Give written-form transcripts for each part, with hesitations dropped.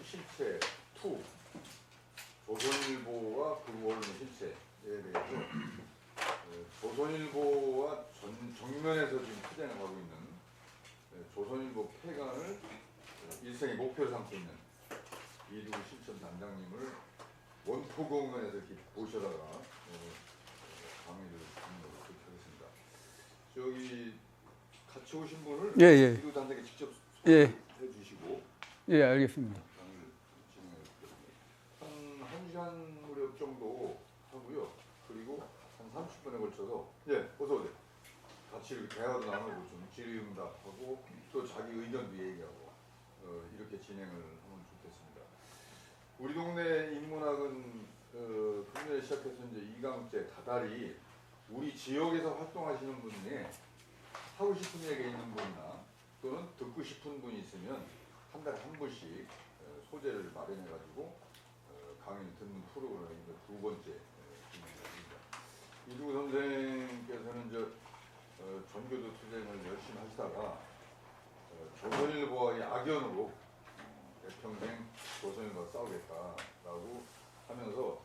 실체 2 조선일보와 그 언론의 실체에 대해서 조선일보와 정면에서 지금 투쟁을 하고 있는 조선일보 폐간을 일생의 목표로 삼고 있는 이두구 실천 단장님을 원포공원에서 이렇게 모셔다가 강의를 듣는 걸로 그렇게 하겠습니다. 저기 같이 오신 분을 이두구 단장님께 직접 소개해 주시고 알겠습니다. 한 1시간 무렵 정도 하고요. 그리고 한 30분에 걸쳐서 어서 오세요. 같이 이렇게 대화도 나누고 좀 질의응답하고 또 자기 의견도 얘기하고 이렇게 진행을 하면 좋겠습니다. 우리 동네 인문학은 금년에 시작해서 이제 이강재, 다달이 우리 지역에서 활동하시는 분 중에 하고 싶은 얘기 있는 분이나 또는 듣고 싶은 분이 있으면 한 달에 한 분씩 소재를 마련해가지고 강의를 듣는 프로그램이 두 번째 진행입니다. 이두구 선생님께서는 전교도 투쟁을 열심히 하시다가 조선일보와의 악연으로 평생 조선일보와 싸우겠다라고 하면서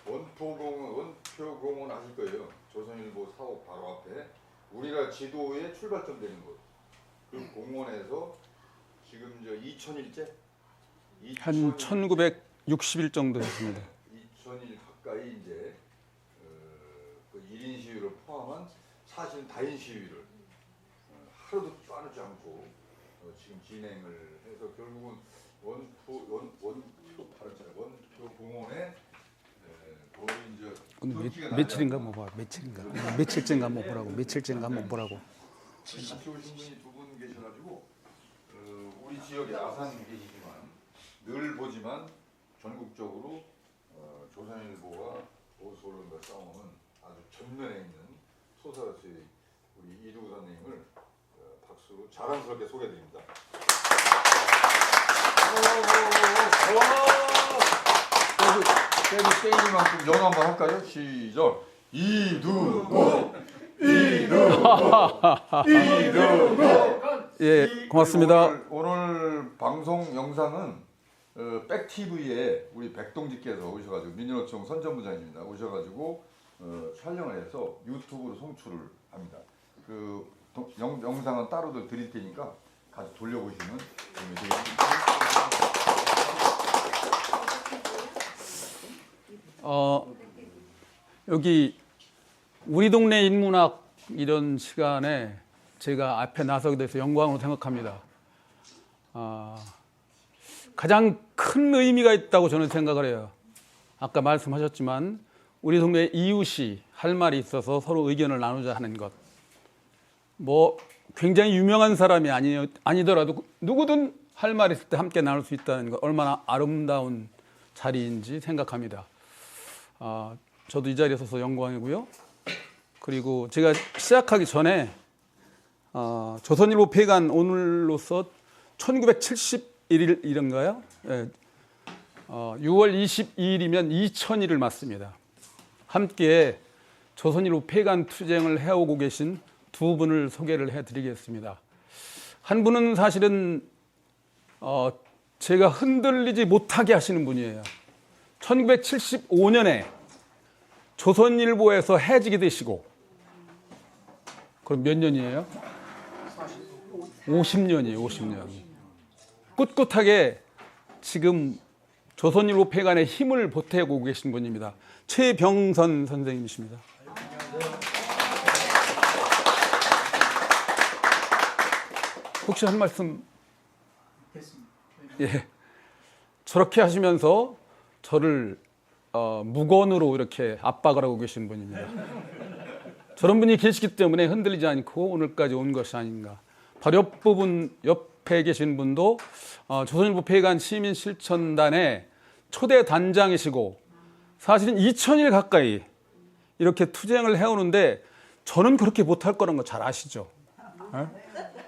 원표공원 아실 거예요. 조선일보 사옥 바로 앞에 우리가 지도의 출발점 되는 곳. 그 공원에서 지금 2000일째? 한 1960일 정도 됐습니다. 2000일 가까이 이제 그 1인 시위를 포함한 사실은 다인 시위를 하루도 빠르지 않고 지금 진행을 해서 결국은 원표 공원에 거의 이제 오늘 며칠인가 뭐 봐. 며칠째인가 뭐 보라고. 며칠째인가 뭐 보라고. 같이 오신 분이 두 분 계셔가지고 우리 지역에 아산 계시지만 늘 보지만 전국적으로 조선일보와 보수언론과 싸우는 아주 전면에 있는 소사스의 우리 이두구 선생님을 박수로 자랑스럽게 소개드립니다. 땡이만큼 연호 한번 할까요? 시작. 이두구. 고맙습니다. 오늘 방송 영상은 백TV에 우리 백동지께서 오셔가지고 민주노총 선전부장입니다. 오셔가지고 촬영을 해서 유튜브로 송출을 합니다. 그 영상은 따로도 드릴 테니까 같이 돌려보시면 되겠습니다. 여기 우리 동네 인문학 이런 시간에 제가 앞에 나서게 돼서 영광으로 생각합니다. 가장 큰 의미가 있다고 저는 생각을 해요. 아까 말씀하셨지만 우리 동네 이웃이 할 말이 있어서 서로 의견을 나누자 하는 것. 뭐 굉장히 유명한 사람이 아니더라도 누구든 할 말 있을 때 함께 나눌 수 있다는 것 얼마나 아름다운 자리인지 생각합니다. 저도 이 자리에 서서 영광이고요. 그리고 제가 시작하기 전에 조선일보 폐간 오늘로서 1971일 이런가요? 6월 22일이면 2000일을 맞습니다. 함께 조선일보 폐간 투쟁을 해오고 계신 두 분을 소개를 해드리겠습니다. 한 분은 사실은 제가 흔들리지 못하게 하시는 분이에요. 1975년에 조선일보에서 해직이 되시고 그럼 몇 년이에요? 50년이에요. 50년. 꿋꿋하게 지금 조선일보 폐간에 힘을 보태고 계신 분입니다. 최병선 선생님이십니다. 혹시 한 말씀? 저렇게 하시면서 저를 무건으로 이렇게 압박을 하고 계신 분입니다. 저런 분이 계시기 때문에 흔들리지 않고 오늘까지 온 것이 아닌가. 바로 옆에 계신 분도 조선일보 폐간 시민실천단의 초대 단장이시고 사실은 2000일 가까이 이렇게 투쟁을 해오는데 저는 그렇게 못할 거라는 거 잘 아시죠?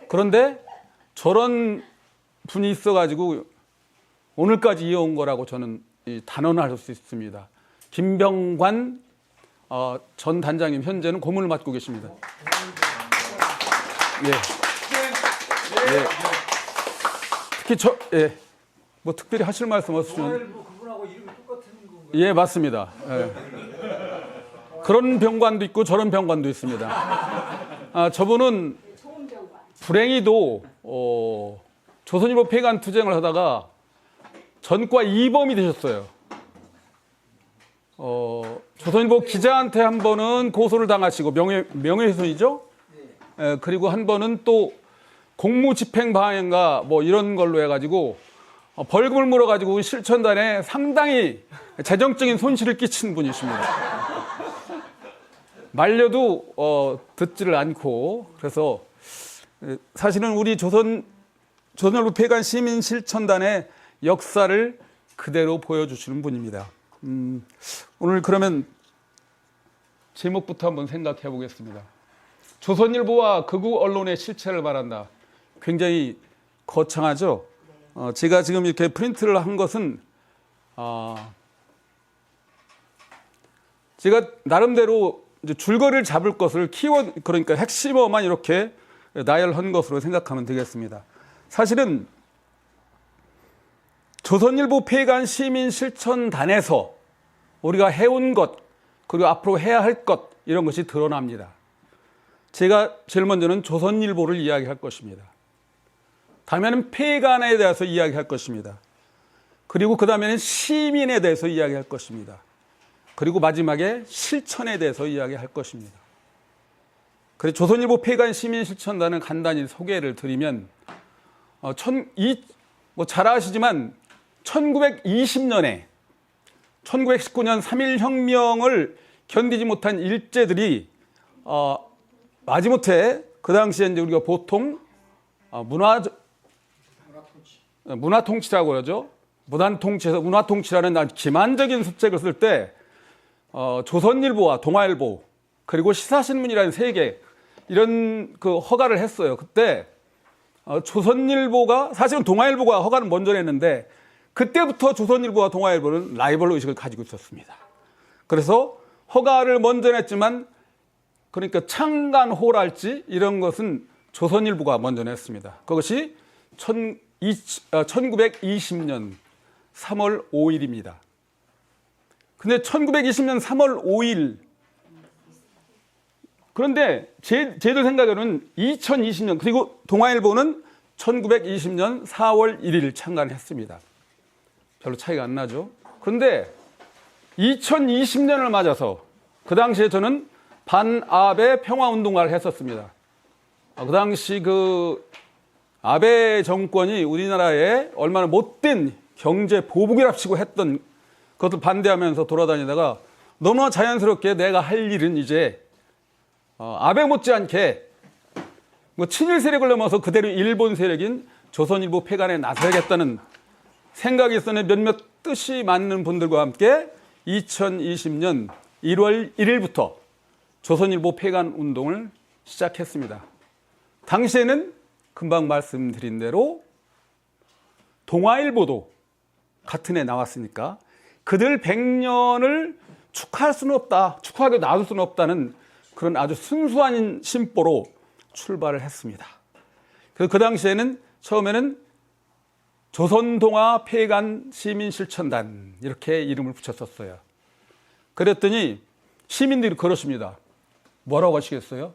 그런데 저런 분이 있어가지고 오늘까지 이어온 거라고 저는 단언할 수 있습니다. 김병관 전 단장님 현재는 고문을 맡고 계십니다. 특히 뭐 특별히 하실 말씀 없으시면. 동아일보 그분하고 이름이 똑같은 건가요? 예, 맞습니다. 예. 그런 병관도 있고 저런 병관도 있습니다. 저분은 불행히도 조선일보 폐간 투쟁을 하다가 전과 2범이 되셨어요. 조선일보 기자한테 한 번은 고소를 당하시고 명예훼손이죠. 그리고 한 번은 또 공무집행방해인가 뭐 이런 걸로 해가지고 벌금을 물어가지고 실천단에 상당히 재정적인 손실을 끼친 분이십니다. 말려도 듣지를 않고. 그래서 사실은 우리 조선일보 폐간 시민실천단의 역사를 그대로 보여주시는 분입니다. 오늘 그러면 제목부터 한번 생각해 보겠습니다. 조선일보와 극우 언론의 실체를 말한다. 굉장히 거창하죠. 제가 지금 이렇게 프린트를 한 것은 제가 나름대로 이제 줄거리를 잡을 것을 키워드, 그러니까 핵심어만 이렇게 나열한 것으로 생각하면 되겠습니다. 사실은 조선일보 폐간 시민실천단에서 우리가 해온 것, 그리고 앞으로 해야 할 것, 이런 것이 드러납니다. 제가 제일 먼저는 조선일보를 이야기할 것입니다. 다음에는 폐간에 대해서 이야기할 것입니다. 그리고 그 다음에는 시민에 대해서 이야기할 것입니다. 그리고 마지막에 실천에 대해서 이야기할 것입니다. 그래서 조선일보 폐간 시민실천단을 간단히 소개를 드리면 잘 아시지만 1920년에 1919년 3.1혁명을 견디지 못한 일제들이 마지못해 그 당시에 이제 우리가 보통 문화통치라고 그러죠. 무단통치에서 문화통치라는 아주 기만적인 수책을 쓸 때 조선일보와 동아일보 그리고 시사신문이라는 세 개 이런 그 허가를 했어요. 그때 조선일보가 사실은 동아일보가 허가를 먼저 냈는데 그때부터 조선일보와 동아일보는 라이벌 의식을 가지고 있었습니다. 그래서 허가를 먼저 냈지만 그러니까 창간호랄지 이런 것은 조선일보가 먼저 냈습니다. 그것이 1920년 3월 5일입니다. 근데 1920년 3월 5일 그런데 제들 생각에는 2020년 그리고 동아일보는 1920년 4월 1일 창간했습니다. 별로 차이가 안 나죠. 그런데 2020년을 맞아서 그 당시에 저는 반아베 평화운동가를 했었습니다. 그 당시 그 아베 정권이 우리나라에 얼마나 못된 경제 보복이랍시고 했던 그것을 반대하면서 돌아다니다가 너무나 자연스럽게 내가 할 일은 이제 아베 못지않게 뭐 친일 세력을 넘어서 그대로 일본 세력인 조선일보 폐간에 나서야겠다는 생각이 있었는데 몇몇 뜻이 맞는 분들과 함께 2020년 1월 1일부터 조선일보 폐간 운동을 시작했습니다. 당시에는 금방 말씀드린 대로 동아일보도 같은 해 나왔으니까 그들 100년을 축하할 수는 없다, 축하하게 놔둘 수는 없다는 그런 아주 순수한 심보로 출발을 했습니다. 그래서 그 당시에는 처음에는 조선동아 폐간 시민실천단 이렇게 이름을 붙였었어요. 그랬더니 시민들이 그러십니다. 뭐라고 하시겠어요?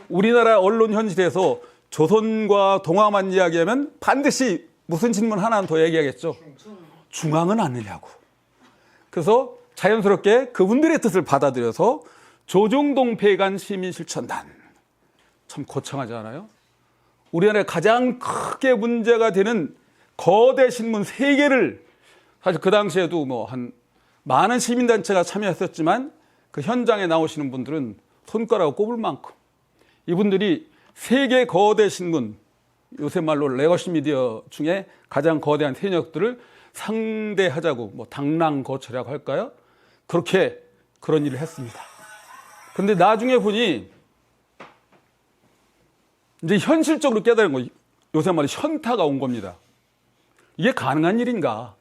우리나라 언론 현실에서 조선과 동아만 이야기하면 반드시 무슨 질문 하나 더 얘기하겠죠. 중앙은 아니냐고. 그래서 자연스럽게 그분들의 뜻을 받아들여서 조중동 폐간 시민실천단. 참 거창하지 않아요? 우리나라에 가장 크게 문제가 되는 거대 신문 3개를 사실 그 당시에도 뭐 한 많은 시민단체가 참여했었지만 그 현장에 나오시는 분들은 손가락을 꼽을 만큼 이분들이 3개 거대 신문, 요새 말로 레거시 미디어 중에 가장 거대한 세력들을 상대하자고 뭐 당랑거처라고 할까요? 그렇게 그런 일을 했습니다. 근데 나중에 보니 이제 현실적으로 깨달은 거, 요새 말로 현타가 온 겁니다. 이게 가능한 일인가?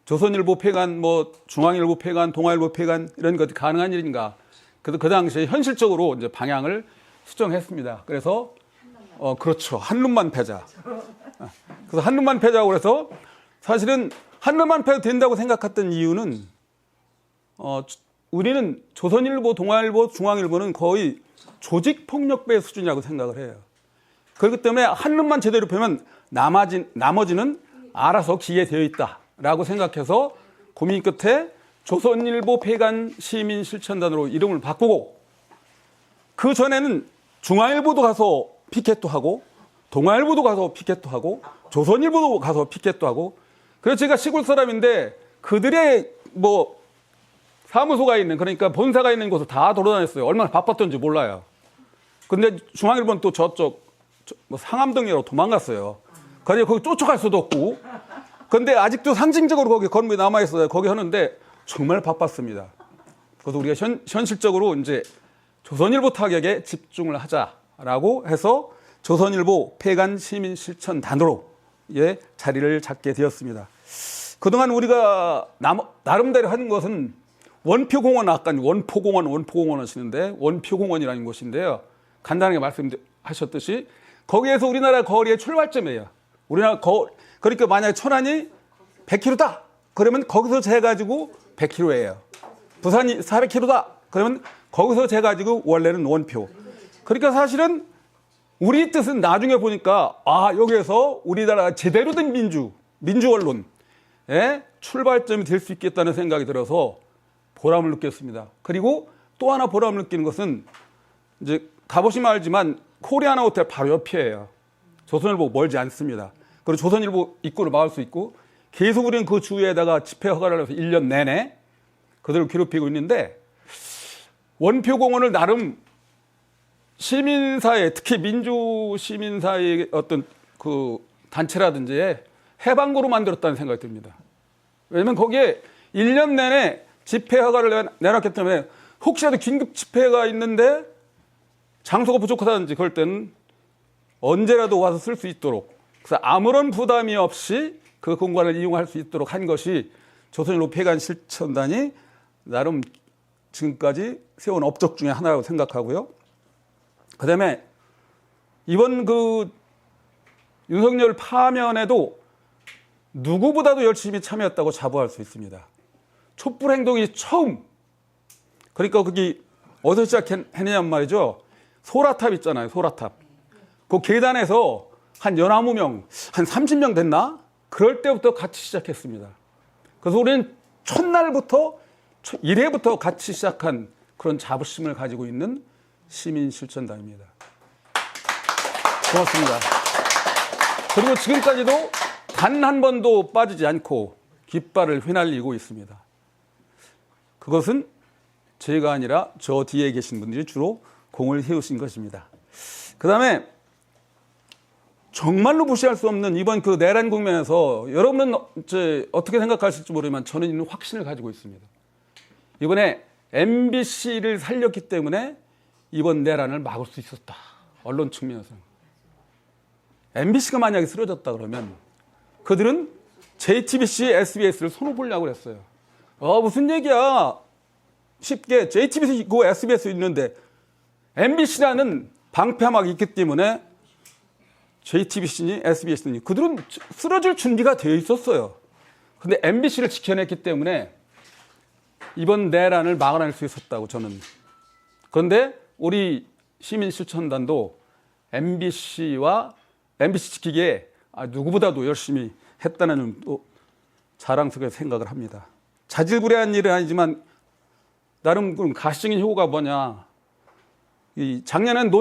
조선일보 폐간, 뭐 중앙일보 폐간, 동아일보 폐간 이런 것이 가능한 일인가? 그래서 그 당시에 현실적으로 이제 방향을 수정했습니다. 그래서 그렇죠. 한눈만 패자. 그래서 한눈만 패자고 그래서 사실은 한눈만 패도 된다고 생각했던 이유는 우리는 조선일보, 동아일보, 중앙일보는 거의 조직폭력배 수준이라고 생각을 해요. 그렇기 때문에 한눈만 제대로 펴면 나머지는 알아서 기계되어 있다라고 생각해서 고민 끝에 조선일보 폐간 시민 실천단으로 이름을 바꾸고, 그 전에는 중앙일보도 가서 피켓도 하고 동아일보도 가서 피켓도 하고 조선일보도 가서 피켓도 하고, 그래서 제가 시골 사람인데 그들의 뭐 사무소가 있는, 그러니까 본사가 있는 곳을 다 돌아다녔어요. 얼마나 바빴던지 몰라요. 근데 중앙일보는 또 저쪽 뭐 상암동이라고 도망갔어요. 그러니 거기 쫓아갈 수도 없고. 근데 아직도 상징적으로 거기 건물이 남아있어요. 거기 하는데 정말 바빴습니다. 그래서 우리가 현실적으로 이제 조선일보 타격에 집중을 하자라고 해서 조선일보 폐간 시민 실천 단으로 자리를 잡게 되었습니다. 그동안 우리가 나름대로 하는 것은 원표공원, 아까 원포공원 하시는데 원표공원이라는 곳인데요. 간단하게 말씀하셨듯이 거기에서 우리나라 거리의 출발점이에요. 그러니까 만약에 천안이 100km다. 그러면 거기서 재가지고 100km예요. 부산이 400km다. 그러면 거기서 재가지고 원래는 원표. 그러니까 사실은 우리 뜻은 나중에 보니까 여기에서 우리나라가 제대로 된 민주 언론의 출발점이 될 수 있겠다는 생각이 들어서 보람을 느꼈습니다. 그리고 또 하나 보람을 느끼는 것은 이제 가보시면 알지만 코리아나 호텔 바로 옆이에요. 조선일보 멀지 않습니다. 그리고 조선일보 입구를 막을 수 있고, 계속 우리는 그 주위에다가 집회 허가를 해서 1년 내내 그들을 괴롭히고 있는데, 원표공원을 나름 시민사회, 특히 민주시민사회의 어떤 그 단체라든지 해방구로 만들었다는 생각이 듭니다. 왜냐면 거기에 1년 내내 집회 허가를 내놨기 때문에 혹시라도 긴급 집회가 있는데 장소가 부족하다든지 그럴 때는 언제라도 와서 쓸 수 있도록, 그래서 아무런 부담이 없이 그 공간을 이용할 수 있도록 한 것이 조선일보 폐간 실천단이 나름 지금까지 세운 업적 중에 하나라고 생각하고요. 그 다음에 이번 그 윤석열 파면에도 누구보다도 열심히 참여했다고 자부할 수 있습니다. 촛불 행동이 처음, 그러니까 거기 어디서 시작했느냐 말이죠. 소라탑 있잖아요. 소라탑. 그 계단에서 한 19명, 한 30명 됐나? 그럴 때부터 같이 시작했습니다. 그래서 우리는 첫날부터, 1회부터 같이 시작한 그런 자부심을 가지고 있는 시민실천단입니다. 고맙습니다. 그리고 지금까지도 단 한 번도 빠지지 않고 깃발을 휘날리고 있습니다. 그것은 제가 아니라 저 뒤에 계신 분들이 주로 공을 세우신 것입니다. 그 다음에 정말로 무시할 수 없는 이번 그 내란 국면에서 여러분은 어떻게 생각하실지 모르지만 저는 이런 확신을 가지고 있습니다. 이번에 MBC를 살렸기 때문에 이번 내란을 막을 수 있었다. 언론 측면에서는. MBC가 만약에 쓰러졌다 그러면 그들은 JTBC, SBS를 손을 보려고 그랬어요. 무슨 얘기야. 쉽게 JTBC 있고 SBS 있는데 MBC라는 방패막이 있기 때문에 JTBC니 SBS니 그들은 쓰러질 준비가 되어 있었어요. 근데 MBC를 지켜냈기 때문에 이번 내란을 막아낼 수 있었다고 저는. 그런데 우리 시민실천단도 MBC 지키기에 누구보다도 열심히 했다는 또 자랑스럽게 생각을 합니다. 자질구레한 일은 아니지만 나름 그럼 가시적인 효과가 뭐냐. 작년엔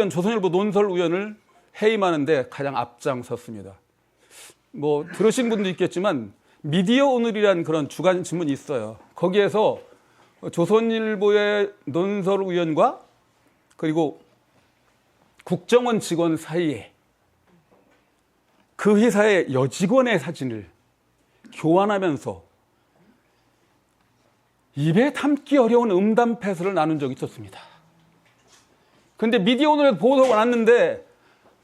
조선일보 논설위원을 해임하는데 가장 앞장섰습니다. 뭐 들으신 분도 있겠지만 미디어 오늘이라는 그런 주간 신문이 있어요. 거기에서 조선일보의 논설위원과 그리고 국정원 직원 사이에 그 회사의 여직원의 사진을 교환하면서 입에 담기 어려운 음담패설을 나눈 적이 있었습니다. 그런데 미디어 오늘에 보도가 났는데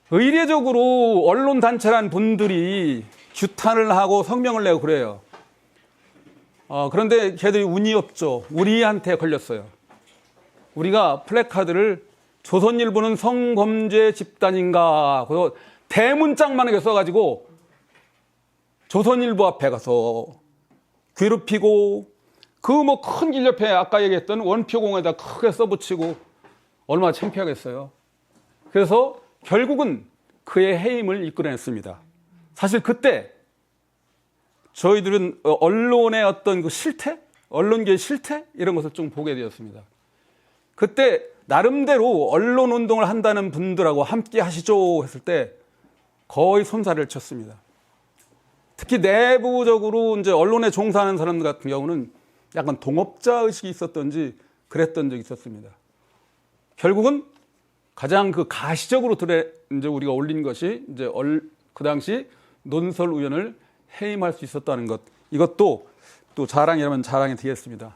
의례적으로 언론단체란 분들이 규탄을 하고 성명을 내고 그래요. 그런데 걔들이 운이 없죠. 우리한테 걸렸어요. 우리가 플래카드를 조선일보는 성범죄 집단인가 그래서 대문짝만하게 써가지고 조선일보 앞에 가서 괴롭히고 그 뭐 큰 길 옆에 아까 얘기했던 원표공에다 크게 써붙이고 얼마나 창피하겠어요. 그래서 결국은 그의 해임을 이끌어냈습니다. 사실 그때 저희들은 언론의 어떤 그 실태, 언론계의 실태 이런 것을 좀 보게 되었습니다. 그때 나름대로 언론 운동을 한다는 분들하고 함께 하시죠 했을 때 거의 손살을 쳤습니다. 특히 내부적으로 이제 언론에 종사하는 사람들 같은 경우는 약간 동업자 의식이 있었던지 그랬던 적이 있었습니다. 결국은 가장 그 가시적으로 이제 우리가 올린 것이 이제 그 당시 논설위원을 해임할 수 있었다는 것. 이것도 또 자랑이라면 자랑이 되겠습니다.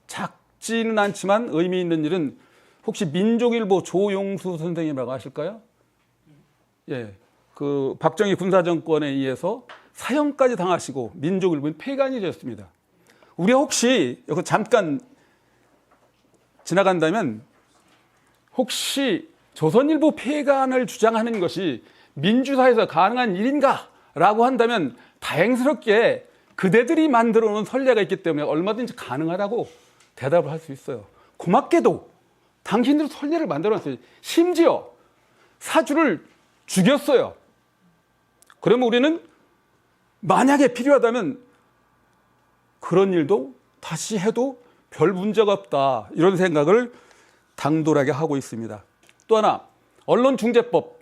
작지는 않지만 의미 있는 일은 혹시 민족일보 조용수 선생님이라고 아실까요? 예. 그 박정희 군사정권에 의해서 사형까지 당하시고 민족일보는 폐간이 되었습니다. 우리가 혹시 여기 잠깐 지나간다면 혹시 조선일보 폐간을 주장하는 것이 민주사회에서 가능한 일인가? 라고 한다면 다행스럽게 그대들이 만들어 놓은 선례가 있기 때문에 얼마든지 가능하다고 대답을 할 수 있어요. 고맙게도 당신들 선례를 만들어 놨어요. 심지어 사주를 죽였어요. 그러면 우리는 만약에 필요하다면 그런 일도 다시 해도 별 문제가 없다. 이런 생각을 당돌하게 하고 있습니다. 또 하나, 언론중재법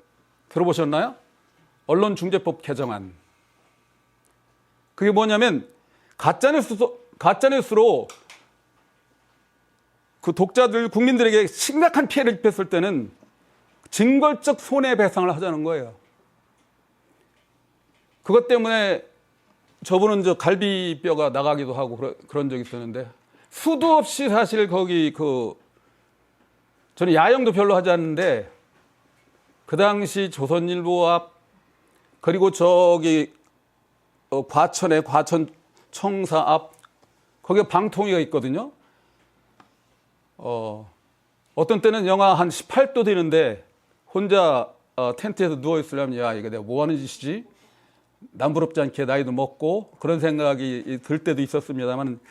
들어보셨나요? 언론중재법 개정안. 그게 뭐냐면 가짜뉴스로 그 독자들, 국민들에게 심각한 피해를 입혔을 때는 징벌적 손해배상을 하자는 거예요. 그것 때문에 저분은 저 갈비뼈가 나가기도 하고 그런 적이 있었는데 수도 없이 사실 거기 저는 야영도 별로 하지 않는데 그 당시 조선일보 앞 그리고 저기 과천에 과천 청사 앞 거기에 방통위가 있거든요. 어떤 때는 영하 한 18도 되는데 혼자 텐트에서 누워 있으려면 야 이거 내가 뭐 하는 짓이지? 남부럽지 않게 나이도 먹고 그런 생각이 들 때도 있었습니다만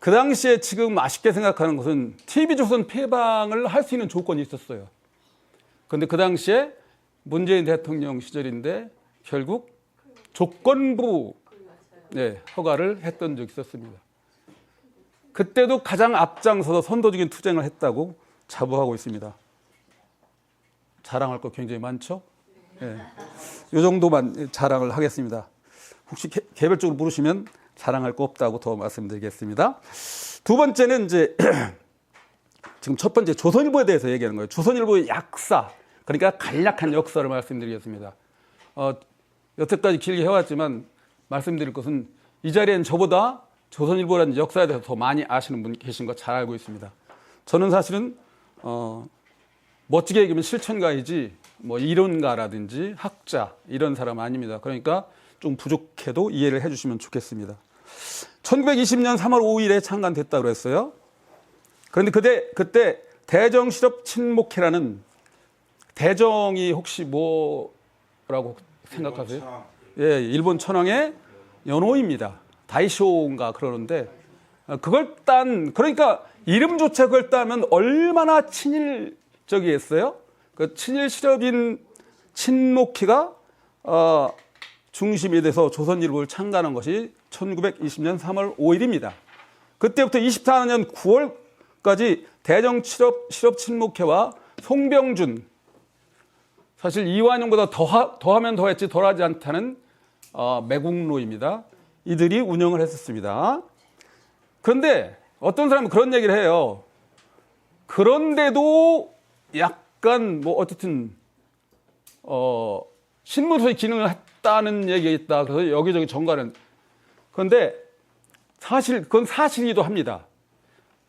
그 당시에 지금 아쉽게 생각하는 것은 TV조선 폐방을 할 수 있는 조건이 있었어요. 그런데 그 당시에 문재인 대통령 시절인데 결국 조건부 허가를 했던 적이 있었습니다. 그때도 가장 앞장서서 선도적인 투쟁을 했다고 자부하고 있습니다. 자랑할 거 굉장히 많죠? 예. 이 정도만 자랑을 하겠습니다. 혹시 개별적으로 물으시면 자랑할 거 없다고 더 말씀드리겠습니다. 두 번째는 이제 지금 첫 번째 조선일보에 대해서 얘기하는 거예요. 조선일보의 약사, 그러니까 간략한 역사를 말씀드리겠습니다. 여태까지 길게 해왔지만 말씀드릴 것은 이 자리엔 저보다 조선일보라는 역사에 대해서 더 많이 아시는 분 계신 거 잘 알고 있습니다. 저는 사실은 멋지게 얘기하면 실천가이지 뭐 이론가라든지 학자 이런 사람 아닙니다. 그러니까 좀 부족해도 이해를 해주시면 좋겠습니다. 1920년 3월 5일에 창간됐다고 그랬어요. 그런데 그때 대정실업친목회라는 대정이 혹시 뭐라고 생각하세요? 예, 일본 천황의 연호입니다. 다이쇼인가 그러는데 그러니까 이름조차 그걸 따면 얼마나 친일적이었어요. 그 친일 실업인 친목회가 중심이 돼서 조선일보를 창간한 것이 1920년 3월 5일입니다. 그때부터 24년 9월까지 대정 실업 친목회와 송병준, 사실 이완용보다 더하면 더했지 덜하지 않다는 매국노입니다. 이들이 운영을 했었습니다. 그런데 어떤 사람은 그런 얘기를 해요. 그런데도 약간 뭐 어쨌든 신문소의 기능을 했다는 얘기가 있다. 그래서 여기저기 전가는. 그런데 사실 그건 사실이기도 합니다.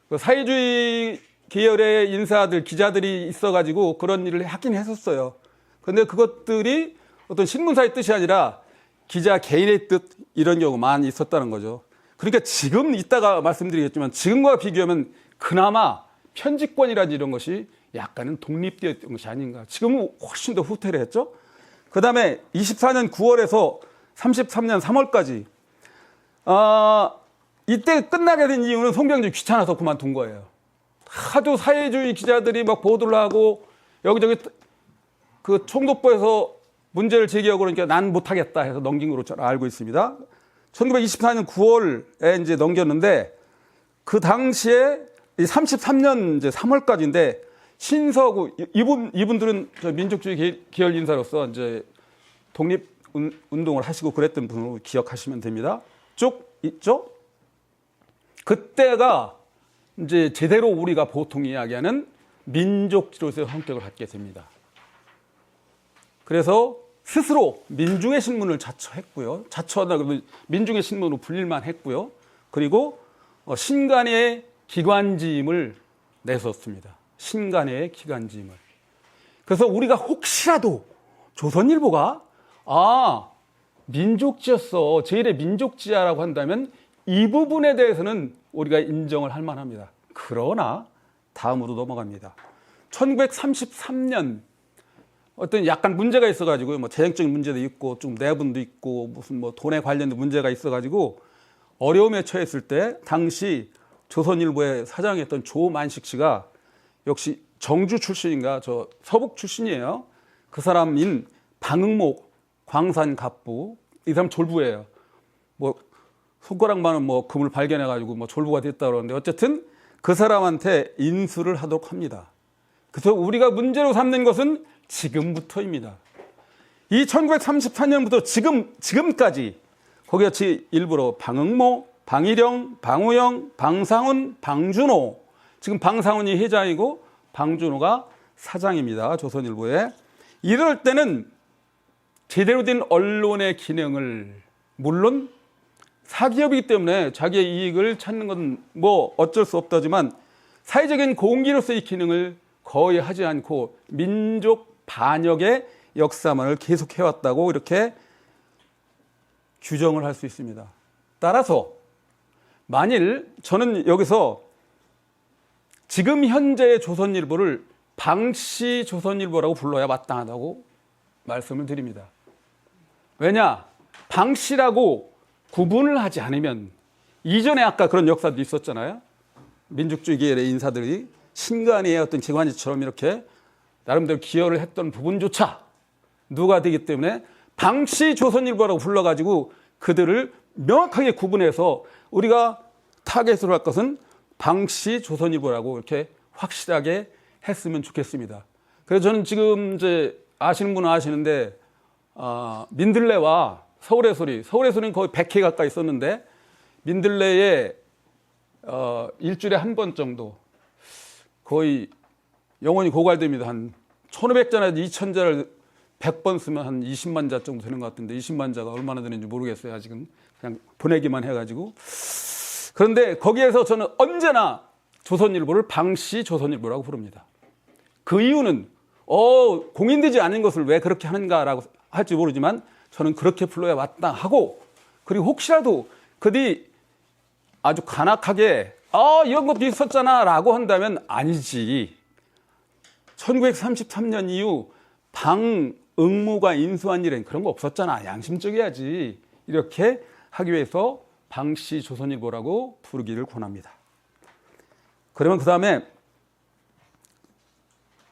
그 사회주의 계열의 인사들, 기자들이 있어가지고 그런 일을 하긴 했었어요. 그런데 그것들이 어떤 신문사의 뜻이 아니라 기자 개인의 뜻 이런 경우가 많이 있었다는 거죠. 그러니까 지금 이따가 말씀드리겠지만 지금과 비교하면 그나마 편집권이라든지 이런 것이 약간은 독립되었던 것이 아닌가. 지금은 훨씬 더 후퇴를 했죠. 그 다음에 24년 9월에서 33년 3월까지. 이때 끝나게 된 이유는 송병준이 귀찮아서 그만둔 거예요. 하도 사회주의 기자들이 막 보도를 하고 여기저기 그 총독부에서 문제를 제기하고 그러니까 난 못하겠다 해서 넘긴 걸로 저는 알고 있습니다. 1924년 9월에 이제 넘겼는데 그 당시에 33년 이제 3월까지인데 신서구 이분들은 저 민족주의 계열 인사로서 이제 독립 운동을 하시고 그랬던 분으로 기억하시면 됩니다. 쭉 있죠? 그때가 이제 제대로 우리가 보통 이야기하는 민족지로서의 성격을 갖게 됩니다. 그래서 스스로 민중의 신문을 자처했고요. 자처하다 그러면 민중의 신문으로 불릴만 했고요. 그리고 신간의 기관지임을 내섰습니다. 신간의 기관지임을. 그래서 우리가 혹시라도 조선일보가 민족지였어. 제1의 민족지야라고 한다면 이 부분에 대해서는 우리가 인정을 할 만합니다. 그러나 다음으로 넘어갑니다. 1933년 어떤 약간 문제가 있어가지고요. 뭐 재정적인 문제도 있고 좀 내분도 있고 무슨 뭐 돈에 관련된 문제가 있어가지고 어려움에 처했을 때 당시 조선일보의 사장이었던 조만식 씨가 역시 정주 출신인가 저 서북 출신이에요. 그 사람인 방응모 광산갑부 이 사람 졸부예요. 뭐 손가락만은 뭐 금을 발견해가지고 뭐 졸부가 됐다 그러는데 어쨌든 그 사람한테 인수를 하도록 합니다. 그래서 우리가 문제로 삼는 것은 지금부터입니다. 이 1934년부터 지금까지 거기같이 일부러 방응모, 방일영, 방우영, 방상훈, 방준호 지금 방상훈이 회장이고 방준호가 사장입니다. 조선일보에. 이럴 때는 제대로 된 언론의 기능을 물론 사기업이기 때문에 자기의 이익을 찾는 건 뭐 어쩔 수 없다지만 사회적인 공기로서의 기능을 거의 하지 않고 민족 반역의 역사만을 계속해왔다고 이렇게 규정을 할 수 있습니다. 따라서 만일 저는 여기서 지금 현재의 조선일보를 방시 조선일보라고 불러야 마땅하다고 말씀을 드립니다. 왜냐? 방시라고 구분을 하지 않으면 이전에 아까 그런 역사도 있었잖아요. 민족주의 계열의 인사들이 신간의 어떤 기관지처럼 이렇게 나름대로 기여를 했던 부분조차 누가 되기 때문에 방시 조선일보라고 불러가지고 그들을 명확하게 구분해서 우리가 타겟으로 할 것은 방시 조선일보라고 이렇게 확실하게 했으면 좋겠습니다. 그래서 저는 지금 이제 아시는 분은 아시는데 민들레와 서울의 소리는 거의 100회 가까이 썼는데 민들레에 일주일에 한 번 정도 거의 영원히 고갈됩니다. 한 1500자나 2000자를 100번 쓰면 한 20만 자 정도 되는 것 같은데 20만 자가 얼마나 되는지 모르겠어요. 아직은 그냥 보내기만 해가지고. 그런데 거기에서 저는 언제나 조선일보를 방시 조선일보라고 부릅니다. 그 이유는 공인되지 않은 것을 왜 그렇게 하는가라고 할지 모르지만 저는 그렇게 불러야 마땅하고 그리고 혹시라도 그들이 아주 간악하게 이런 것도 있었잖아 라고 한다면 아니지. 1933년 이후 방응모가 인수한 일엔 그런 거 없었잖아. 양심적이야지. 이렇게 하기 위해서 방시 조선일보라고 부르기를 권합니다. 그러면 그 다음에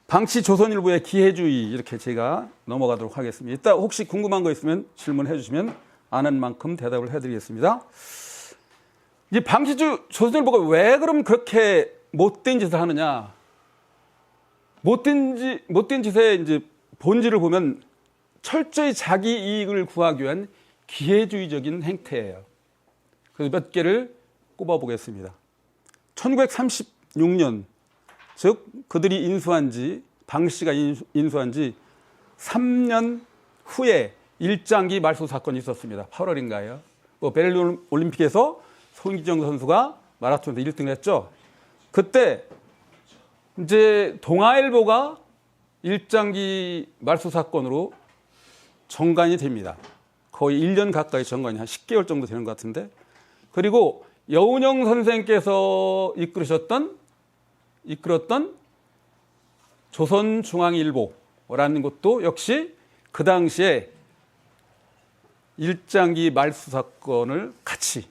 방시 조선일보의 기회주의 이렇게 제가 넘어가도록 하겠습니다. 이따 혹시 궁금한 거 있으면 질문해 주시면 아는 만큼 대답을 해드리겠습니다. 이 방시 조선일보가 왜 그럼 그렇게 못된 짓을 하느냐? 못된 짓의 이제 본질을 보면 철저히 자기 이익을 구하기 위한 기회주의적인 행태예요. 그래서 몇 개를 꼽아보겠습니다. 1936년, 즉 그들이 인수한 지, 방씨가 인수한 지 3년 후에 일장기 말소 사건이 있었습니다. 8월인가요? 베를린 올림픽에서 손기정 선수가 마라톤에서 1등을 했죠. 그때 이제 동아일보가 일장기 말소 사건으로 정관이 됩니다. 거의 1년 가까이 정관이 한 10개월 정도 되는 것 같은데. 그리고 여운형 선생께서 이끌었던 조선중앙일보라는 것도 역시 그 당시에 일장기 말수 사건을 같이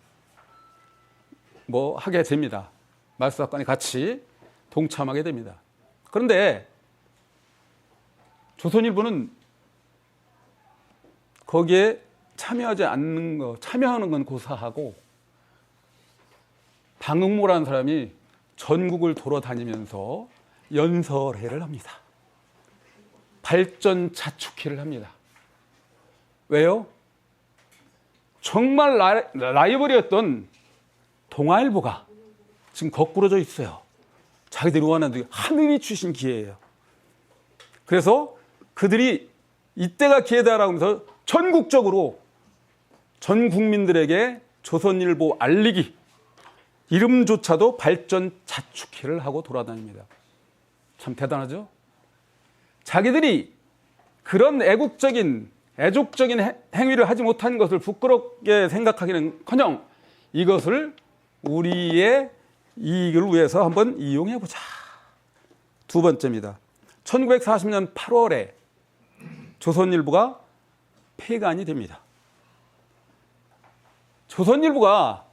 하게 됩니다. 말수 사건에 같이 동참하게 됩니다. 그런데 조선일보는 거기에 참여하지 않는 거, 참여하는 건 고사하고 방응모라는 사람이 전국을 돌아다니면서 연설회를 합니다. 발전 자축회를 합니다. 왜요? 정말 라이벌이었던 동아일보가 지금 거꾸로져 있어요. 자기들이 원하는 하늘이 주신 기회예요. 그래서 그들이 이때가 기회다라고 하면서 전국적으로 전 국민들에게 조선일보 알리기, 이름조차도 발전 자축회를 하고 돌아다닙니다. 참 대단하죠? 자기들이 그런 애국적인 행위를 하지 못한 것을 부끄럽게 생각하기는커녕 이것을 우리의 이익을 위해서 한번 이용해보자. 두 번째입니다. 1940년 8월에 조선일보가 폐간이 됩니다. 조선일보가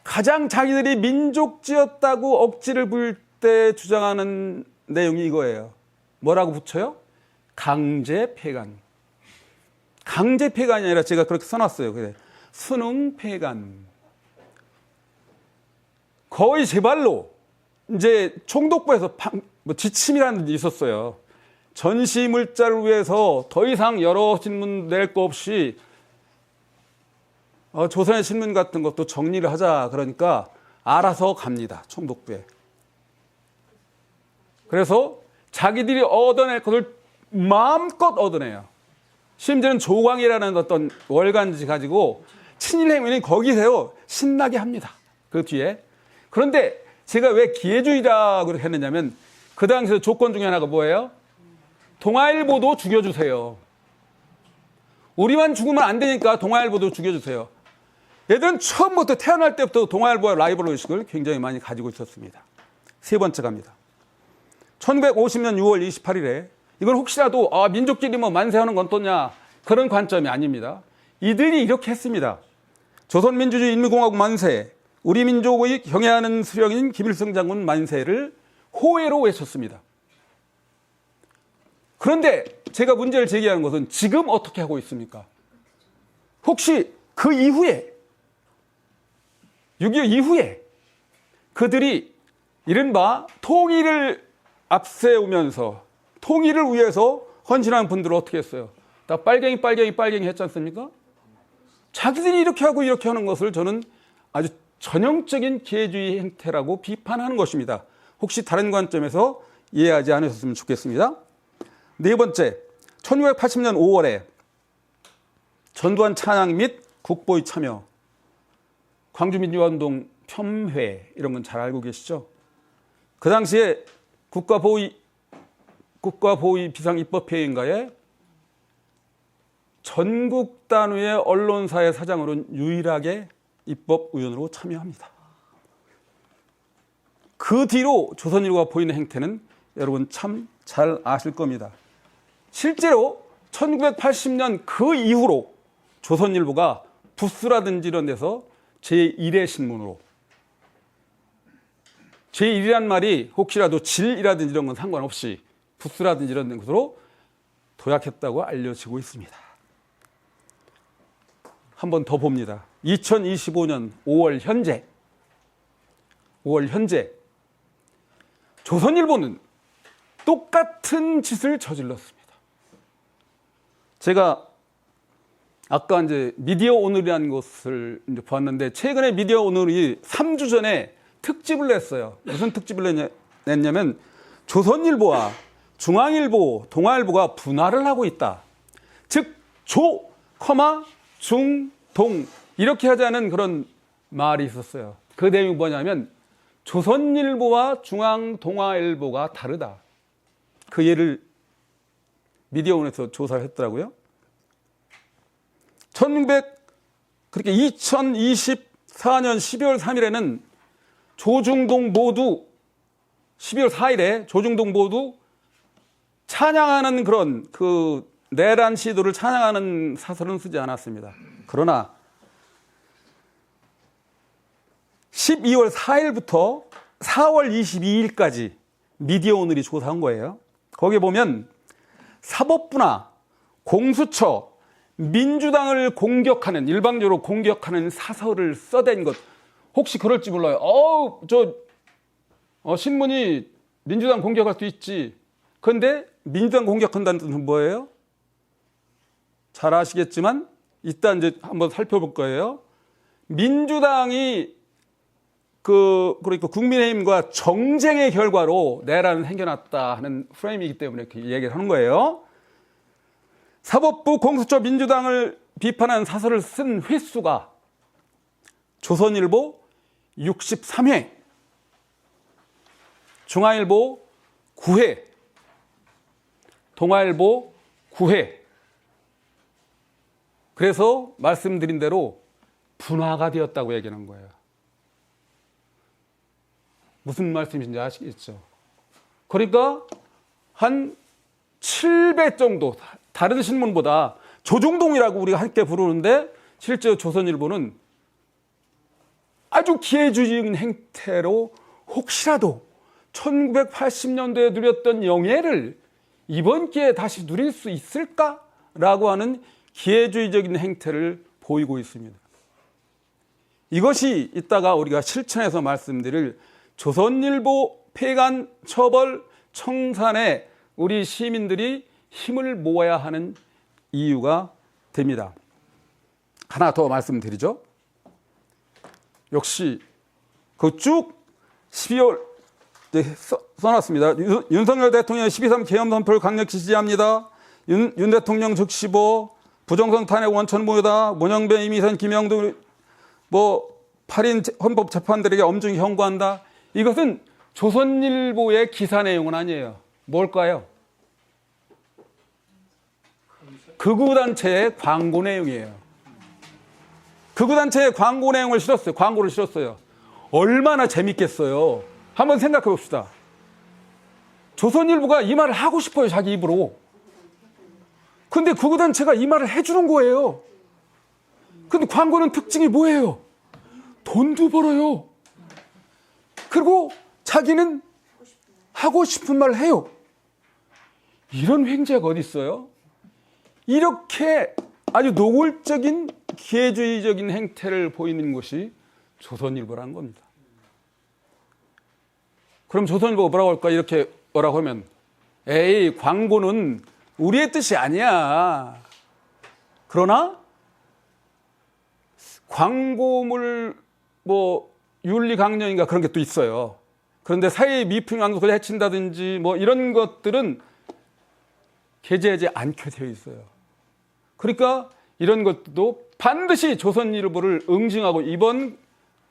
가장 자기들이 민족지였다고 억지를 부릴 때 주장하는 내용이 이거예요. 뭐라고 붙여요? 강제 폐간. 강제 폐간이 아니라 제가 그렇게 써놨어요. 그래. 수능 폐간. 거의 제 발로 이제 총독부에서 지침이라는 게 있었어요. 전시 물자를 위해서 더 이상 여러 신문 낼 거 없이 조선의 신문 같은 것도 정리를 하자. 그러니까 알아서 갑니다. 총독부에. 그래서 자기들이 얻어낼 것을 마음껏 얻어내요. 심지어는 조광이라는 어떤 월간지 가지고 친일행위는 거기서요 신나게 합니다. 그 뒤에. 그런데 제가 왜 기회주의라고 했느냐면 그 당시에 조건 중에 하나가 뭐예요? 동아일보도 죽여주세요. 우리만 죽으면 안 되니까 동아일보도 죽여주세요. 얘들은 처음부터 태어날 때부터 동아일보와 라이벌 의식을 굉장히 많이 가지고 있었습니다. 세 번째 갑니다. 1950년 6월 28일에 이건 혹시라도 민족끼리 만세하는 건 또냐 그런 관점이 아닙니다. 이들이 이렇게 했습니다. 조선민주주의 인민공화국 만세, 우리 민족의 경애하는 수령인 김일성 장군 만세를 호혜로 외쳤습니다. 그런데 제가 문제를 제기하는 것은 지금 어떻게 하고 있습니까? 혹시 그 이후에 6.25 이후에 그들이 이른바 통일을 앞세우면서 통일을 위해서 헌신하는 분들은 어떻게 했어요? 다 빨갱이 했지 않습니까? 자기들이 이렇게 하고 이렇게 하는 것을 저는 아주 전형적인 기회주의 행태라고 비판하는 것입니다. 혹시 다른 관점에서 이해하지 않으셨으면 좋겠습니다. 네 번째, 1980년 5월에 전두환 찬양 및 국보의 참여, 광주민주화운동 폄훼 이런 건 잘 알고 계시죠? 그 당시에 국가보위 비상입법회의인가에 전국 단위의 언론사의 사장으로는 유일하게 입법위원으로 참여합니다. 그 뒤로 조선일보가 보이는 행태는 여러분 참 잘 아실 겁니다. 실제로 1980년 그 이후로 조선일보가 부스라든지 이런 데서 제1의 신문으로, 제1이란 말이 혹시라도 질이라든지 이런 건 상관없이 부스라든지 이런 것으로 도약했다고 알려지고 있습니다. 한 번 더 봅니다. 2025년 5월 현재 조선일보는 똑같은 짓을 저질렀습니다. 제가 아까 이제 미디어 오늘이라는 것을 이제 보았는데 최근에 미디어 오늘이 3주 전에 특집을 냈어요. 무슨 특집을 냈냐면 조선일보와 중앙일보, 동아일보가 분할을 하고 있다. 즉 조, 중, 동 이렇게 하자는 그런 말이 있었어요. 그 내용이 뭐냐면 조선일보와 중앙, 동아일보가 다르다. 그 예를 미디어원에서 조사를 했더라고요. 그렇게 2024년 12월 3일에는 조중동 모두 12월 4일에 조중동 모두 찬양하는 그런 그 내란 시도를 찬양하는 사설은 쓰지 않았습니다. 그러나 12월 4일부터 4월 22일까지 미디어 오늘이 조사한 거예요. 거기에 보면 사법부나 공수처, 민주당을 공격하는, 일방적으로 공격하는 사설을 써댄 것. 혹시 그럴지 몰라요. 신문이 민주당 공격할 수 있지. 그런데 민주당 공격한다는 뜻은 뭐예요? 잘 아시겠지만 이따 이제 한번 살펴볼 거예요. 민주당이 그러니까 국민의힘과 정쟁의 결과로 내란을 행겨났다 하는 프레임이기 때문에 이렇게 얘기를 하는 거예요. 사법부, 공수처, 민주당을 비판한 사설을 쓴 횟수가 조선일보 63회, 중앙일보 9회, 동아일보 9회. 그래서 말씀드린 대로 분화가 되었다고 얘기하는 거예요. 무슨 말씀인지 아시겠죠? 그러니까 한 7배 정도, 다른 신문보다 조중동이라고 우리가 함께 부르는데 실제 조선일보는 아주 기회주의적인 행태로 혹시라도 1980년도에 누렸던 영예를 이번 기회에 다시 누릴 수 있을까라고 하는 기회주의적인 행태를 보이고 있습니다. 이것이 이따가 우리가 실천해서 말씀드릴 조선일보 폐간 처벌 청산에 우리 시민들이 힘을 모아야 하는 이유가 됩니다. 하나 더 말씀드리죠. 역시 그 쭉 12월 써놨습니다. 윤석열 대통령 12.3 계엄 선포를 강력히 지지합니다. 윤 대통령 즉시보, 부정성 탄핵 원천 무효다. 문영배, 이미선, 김영도 8인 헌법재판들에게 엄중히 형고한다. 이것은 조선일보의 기사 내용은 아니에요. 뭘까요? 극우단체의 광고 내용이에요. 극우단체의 광고 내용을 실었어요. 광고를 실었어요. 얼마나 재밌겠어요. 한번 생각해 봅시다. 조선일보가 이 말을 하고 싶어요. 자기 입으로. 근데 극우단체가 이 말을 해주는 거예요. 근데 광고는 특징이 뭐예요? 돈도 벌어요. 그리고 자기는 하고 싶은 말을 해요. 이런 횡재가 어디 있어요? 이렇게 아주 노골적인 기회주의적인 행태를 보이는 것이 조선일보라는 겁니다. 그럼 조선일보가 뭐라고 할까? 이렇게 뭐라고 하면 에이, 광고는 우리의 뜻이 아니야. 그러나 광고물 윤리 강령인가 그런 게 또 있어요. 그런데 사회 미풍 양속을 해친다든지 이런 것들은 게재하지 않게 되어 있어요. 그러니까 이런 것도 반드시 조선일보를 응징하고 이번